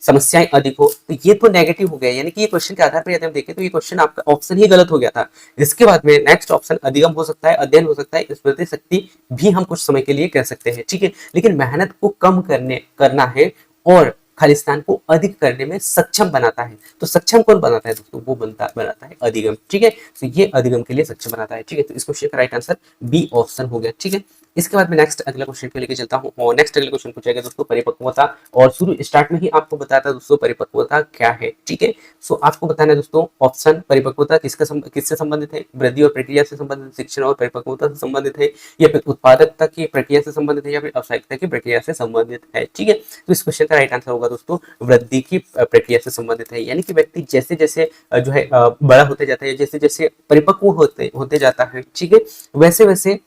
समस्याएं अधिक हो, तो ये तो नेगेटिव हो गया। यानी कि ये क्वेश्चन के आधार पर यदि हम देखें तो ये क्वेश्चन आपका ऑप्शन ही गलत हो गया था। इसके बाद में नेक्स्ट ऑप्शन अधिगम हो सकता है, अध्ययन हो सकता है, स्मृति शक्ति भी हम कुछ समय के लिए कह सकते हैं। ठीक है, लेकिन मेहनत को कम करना है और खालिस्तान को अधिक करने में सक्षम बनाता है। तो सक्षम कौन बनाता है दोस्तों? वो बनाता है अधिगम। ठीक है, तो ये अधिगम के लिए सक्षम बनाता है। ठीक है, तो इस क्वेश्चन का राइट आंसर बी ऑप्शन हो गया। ठीक है, इसके बाद में नेक्स्ट अगला क्वेश्चन पे लेके चलता हूँ और नेक्स्ट अगला क्वेश्चन पूछेगा दोस्तों परिपक्वता। और शुरू स्टार्ट में ही आपको बताया था दोस्तों परिपक्वता क्या है। ठीक है, सो आपको बताना है दोस्तों ऑप्शन परिपक्वता किससे संबंधित है? वृद्धि और प्रक्रिया से संबंधित, शिक्षण और परिपक्वता से संबंधित है, या फिर उत्पादकता की प्रक्रिया से संबंधित है, या फिर व्यावसायिकता की प्रक्रिया से संबंधित है। ठीक है, तो इस क्वेश्चन का राइट आंसर होगा दोस्तों वृद्धि की प्रक्रिया से संबंधित है। यानी कि व्यक्ति जैसे जैसे जो है बड़ा होते जाता है, जैसे जैसे परिपक्व होते जाता है, ठीक है, वैसे वैसे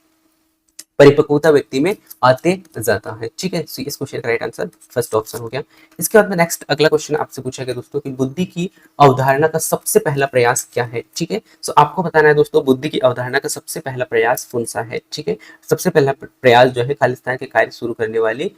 परिपक्वता व्यक्ति में आते जाता है। ठीक है, तो इस क्वेश्चन का राइट आंसर फर्स्ट ऑप्शन हो गया। इसके बाद में नेक्स्ट अगला क्वेश्चन आपसे पूछा गया दोस्तों कि बुद्धि की अवधारणा का सबसे पहला प्रयास क्या है। ठीक है, सो आपको बताना है दोस्तों बुद्धि की अवधारणा का सबसे पहला प्रयास कौन सा है। ठीक है, सबसे पहला प्रयास जो है खालिस्तान के कार्य शुरू करने वाली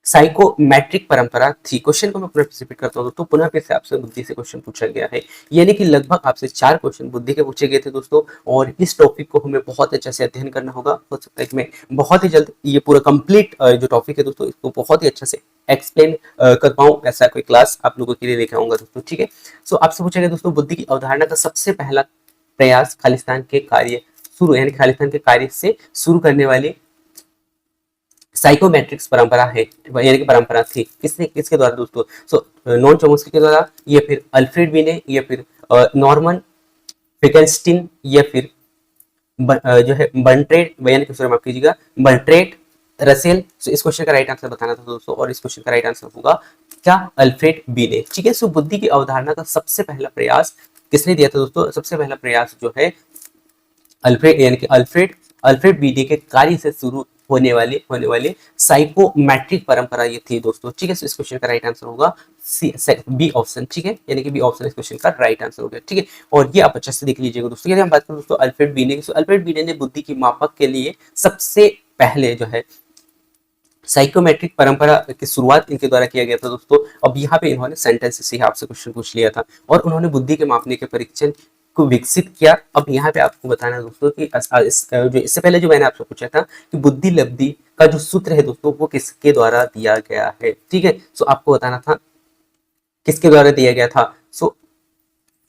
साइकोमेट्रिक परंपरा थी। क्वेश्चन को मैं पुनः रिपीट करता हूँ दोस्तों, पुनः फिर से आपसे बुद्धि से क्वेश्चन पूछा गया है। यानी कि लगभग आपसे 4 क्वेश्चन बुद्धि के पूछे गए थे दोस्तों, और इस टॉपिक को हमें बहुत अच्छे से अध्ययन करना होगा। हो सकता है कि मैं बहुत ही जल्द ये पूरा कंप्लीट जो टॉपिक है दोस्तों इसको बहुत ही अच्छे से एक्सप्लेन कर पाऊँ, ऐसा कोई क्लास आप लोगों के लिए लेकर आऊंगा दोस्तों। ठीक है, सो आपसे पूछा गया दोस्तों बुद्धि की अवधारणा का सबसे पहला प्रयास खालिस्तान के कार्य शुरू यानी खालिस्तान के कार्य से शुरू करने वाली साइकोमेट्रिक्स परंपरा है, यानी कि परंपरा थी। किसके द्वारा दोस्तों? सो नॉन चोम्स्की के द्वारा, या फिर अल्फ्रेड बिने, या फिर नॉर्मन फिकेल्स्टीन, या फिर जो है बर्ट्रेड यानी कि माफ कीजिएगा बर्ट्रेड रसेल। सो इस क्वेश्चन का राइट आंसर बताना था दोस्तों, और इस क्वेश्चन का राइट आंसर होगा क्या? अल्फ्रेड बिने। ठीक है, सो बुद्धि की अवधारणा का सबसे पहला प्रयास किसने दिया था दोस्तों? सबसे पहला प्रयास जो है अल्फ्रेड यानी कि अल्फ्रेड बीडी के कार्य से शुरू होने वाले साइकोमेट्रिक परंपरा ये थी दोस्तों। ठीक है, इस क्वेश्चन का राइट आंसर होगा बी ऑप्शन। ठीक है, यानी कि बी ऑप्शन इस क्वेश्चन का राइट आंसर हो गया। ठीक है, और ये आप अच्छे से देख लीजिएगा दोस्तों। यदि हम बात करें दोस्तों अल्फ्रेड बीने की, तो अल्फ्रेड बीने ने बुद्धि की मापक के लिए सबसे पहले जो है साइकोमेट्रिक परंपरा की शुरुआत इनके द्वारा किया गया था दोस्तों। अब यहाँ पे इन्होंने सेंटेंस से आपसे क्वेश्चन पूछ लिया था, और उन्होंने बुद्धि के मापने के परीक्षण को विकसित किया। अब यहाँ पे आपको बताना है दोस्तों कि जो इससे पहले जो मैंने आपसे पूछा था कि बुद्धि लब्धि का जो सूत्र है दोस्तों वो किसके द्वारा दिया गया है। ठीक है, सो आपको बताना था किसके द्वारा दिया गया था। सो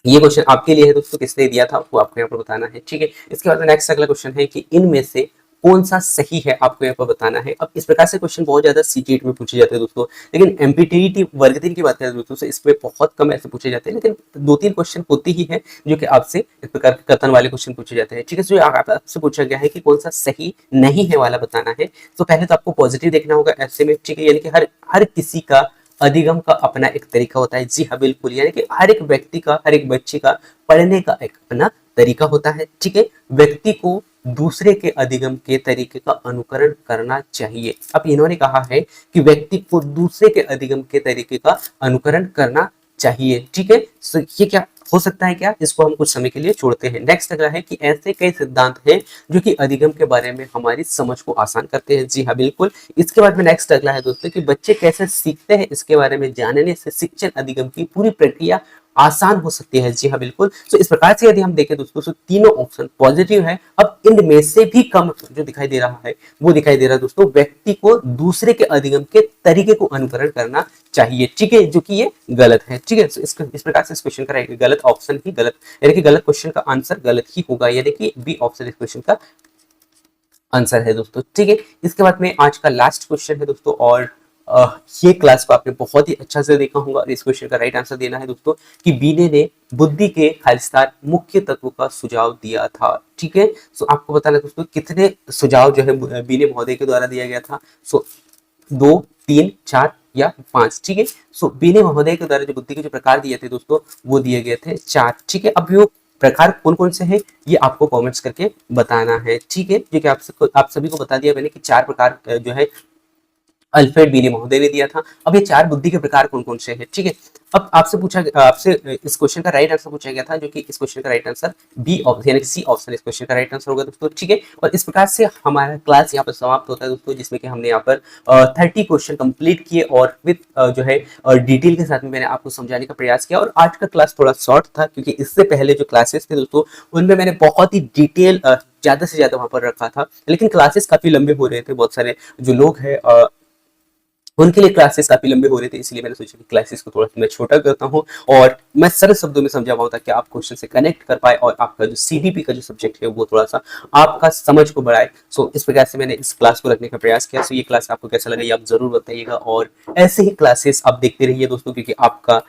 ये क्वेश्चन आपके लिए है दोस्तों, किसने दिया था वो आपको यहाँ पर बताना है। ठीक है, इसके बाद नेक्स्ट अगला क्वेश्चन है कि इनमें से कौन सा सही है, आपको यहाँ पर बताना है। अब इस प्रकार से क्वेश्चन बहुत ज्यादा सीटेट में पूछे जाते हैं दोस्तों, लेकिन एमपीटीईटी वर्ग 3 की बात करें दोस्तों से इसमें बहुत कम ऐसे पूछे जाते हैं, लेकिन 2-3 क्वेश्चन होते ही है जो कि आपसे इस प्रकार के कथन वाले क्वेश्चन पूछे जाते हैं। ठीक है, जो आपसे पूछा गया है कि कौन सा सही नहीं है वाला बताना है। तो पहले तो आपको पॉजिटिव देखना होगा ऐसे में। ठीक है, यानी कि हर किसी का अधिगम का अपना एक तरीका होता है। जी हाँ बिल्कुल, यानी कि हर एक व्यक्ति का, हर एक बच्चे का पढ़ने का एक अपना तरीका होता है। ठीक है, व्यक्ति को दूसरे के अधिगम के तरीके का अनुकरण करना चाहिए। अब इन्होंने कहा है कि व्यक्ति को दूसरे के अधिगम के तरीके का अनुकरण करना चाहिए। ठीक है, सो ये क्या हो सकता है? क्या इसको हम कुछ समय के लिए छोड़ते हैं। नेक्स्ट अगला है कि ऐसे कई सिद्धांत हैं जो कि अधिगम के बारे में हमारी समझ को आसान करते हैं। जी हाँ बिल्कुल। इसके बाद में नेक्स्ट अगला है दोस्तों कि बच्चे कैसे सीखते हैं, इसके बारे में जानने से शिक्षण अधिगम की पूरी प्रक्रिया आसान हो सकती है। जी हाँ बिल्कुल। तो इस प्रकार से यदि हम देखें दोस्तों तो तीनों ऑप्शन पॉजिटिव है। अब इनमें से भी कम जो दिखाई दे रहा है वो दिखाई दे रहा है दोस्तों व्यक्ति को दूसरे के अधिगम के तरीके को अनुकरण करना चाहिए। ठीक है, जो कि ये गलत है। ठीक है, इस प्रकार से इस क्वेश्चन का गलत ऑप्शन ही गलत, यानी कि गलत क्वेश्चन का आंसर गलत ही होगा, यानी कि बी ऑप्शन इस क्वेश्चन का आंसर है दोस्तों। ठीक है, इसके बाद में आज का लास्ट क्वेश्चन है दोस्तों, और ये क्लास को आपने बहुत ही अच्छा से देखा होगा। इस क्वेश्चन का राइट आंसर देना है दोस्तों कि बीने ने बुद्धि के खालिस्तान मुख्य तत्व का सुझाव दिया था। ठीक है, सो आपको बताना है दोस्तों कितने सुझाव जो है बीने महोदय के द्वारा दिया गया था। सो 2, 3, 4 या 5। ठीक है, सो बीने महोदय के द्वारा जो बुद्धि के जो प्रकार दिए थे दोस्तों, वो दिए गए थे 4। ठीक है, अब वो प्रकार कौन कौन से हैं ये आपको कमेंट्स करके बताना है। ठीक है, जो कि आप सभी को बता दिया मैंने कि 4 प्रकार जो है अल्फ्रेड बीने महोदय ने दिया था। अब ये 4 बुद्धि के प्रकार कौन कौन से हैं। ठीक है, अब आपसे इस क्वेश्चन का राइट आंसर पूछा गया था, जो कि इस क्वेश्चन का राइट आंसर बी ऑप्शन यानी सी ऑप्शन इस क्वेश्चन का राइट आंसर होगा दोस्तों। ठीक है, और इस प्रकार से हमारा क्लास यहाँ पर समाप्त होता है दोस्तों, जिसमें कि हमने यहाँ पर 30 क्वेश्चन कंप्लीट किए और विद जो है डिटेल के साथ में मैंने आपको समझाने का प्रयास किया। और आज का क्लास थोड़ा शॉर्ट था, क्योंकि इससे पहले जो क्लासेस थे दोस्तों उनमें मैंने बहुत ही डिटेल ज्यादा से ज्यादा वहां पर रखा था, लेकिन क्लासेस काफी लंबे हो रहे थे। बहुत सारे जो लोग हैं उनके लिए क्लासेस काफी लंबे हो रहे थे, इसलिए मैंने सोचा कि क्लासेस को थोड़ा मैं छोटा करता हूं और मैं सरल शब्दों में समझा पाऊं, ताकि आप क्वेश्चन से कनेक्ट कर पाए और आपका जो सीडीपी का जो सब्जेक्ट है वो थोड़ा सा आपका समझ को बढ़ाए। सो इस प्रकार से मैंने इस क्लास को रखने का प्रयास किया। सो ये क्लास आपको कैसा लगा ये आप जरूर बताइएगा, और ऐसे ही क्लासेस आप देखते रहिए दोस्तों, क्योंकि आपका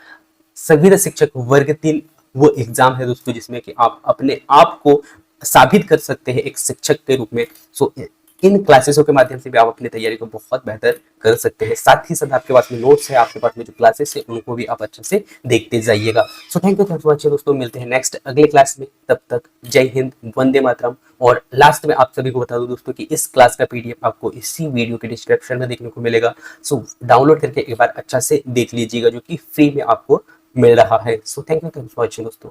संविदा शिक्षक वर्ग 3 वो एग्जाम है दोस्तों, जिसमें कि आप अपने आप को साबित कर सकते हैं एक शिक्षक के रूप में। सो इन क्लासेसों के माध्यम से भी आप अपनी तैयारी को बहुत बेहतर कर सकते हैं। साथ ही साथ आपके पास में नोट्स है, आपके पास में जो क्लासेस है उनको भी आप अच्छे से देखते जाइएगा। So thank you for watching दोस्तों, मिलते हैं नेक्स्ट अगले क्लास में। तब तक जय हिंद, वंदे मातरम। और लास्ट में आप सभी को बता दूं दोस्तों कि इस क्लास का पीडीएफ आपको इसी वीडियो के डिस्क्रिप्शन में देखने को मिलेगा। सो डाउनलोड करके एक बार अच्छा से देख लीजिएगा, जो कि फ्री में आपको मिल रहा है। So thank you for watching दोस्तों।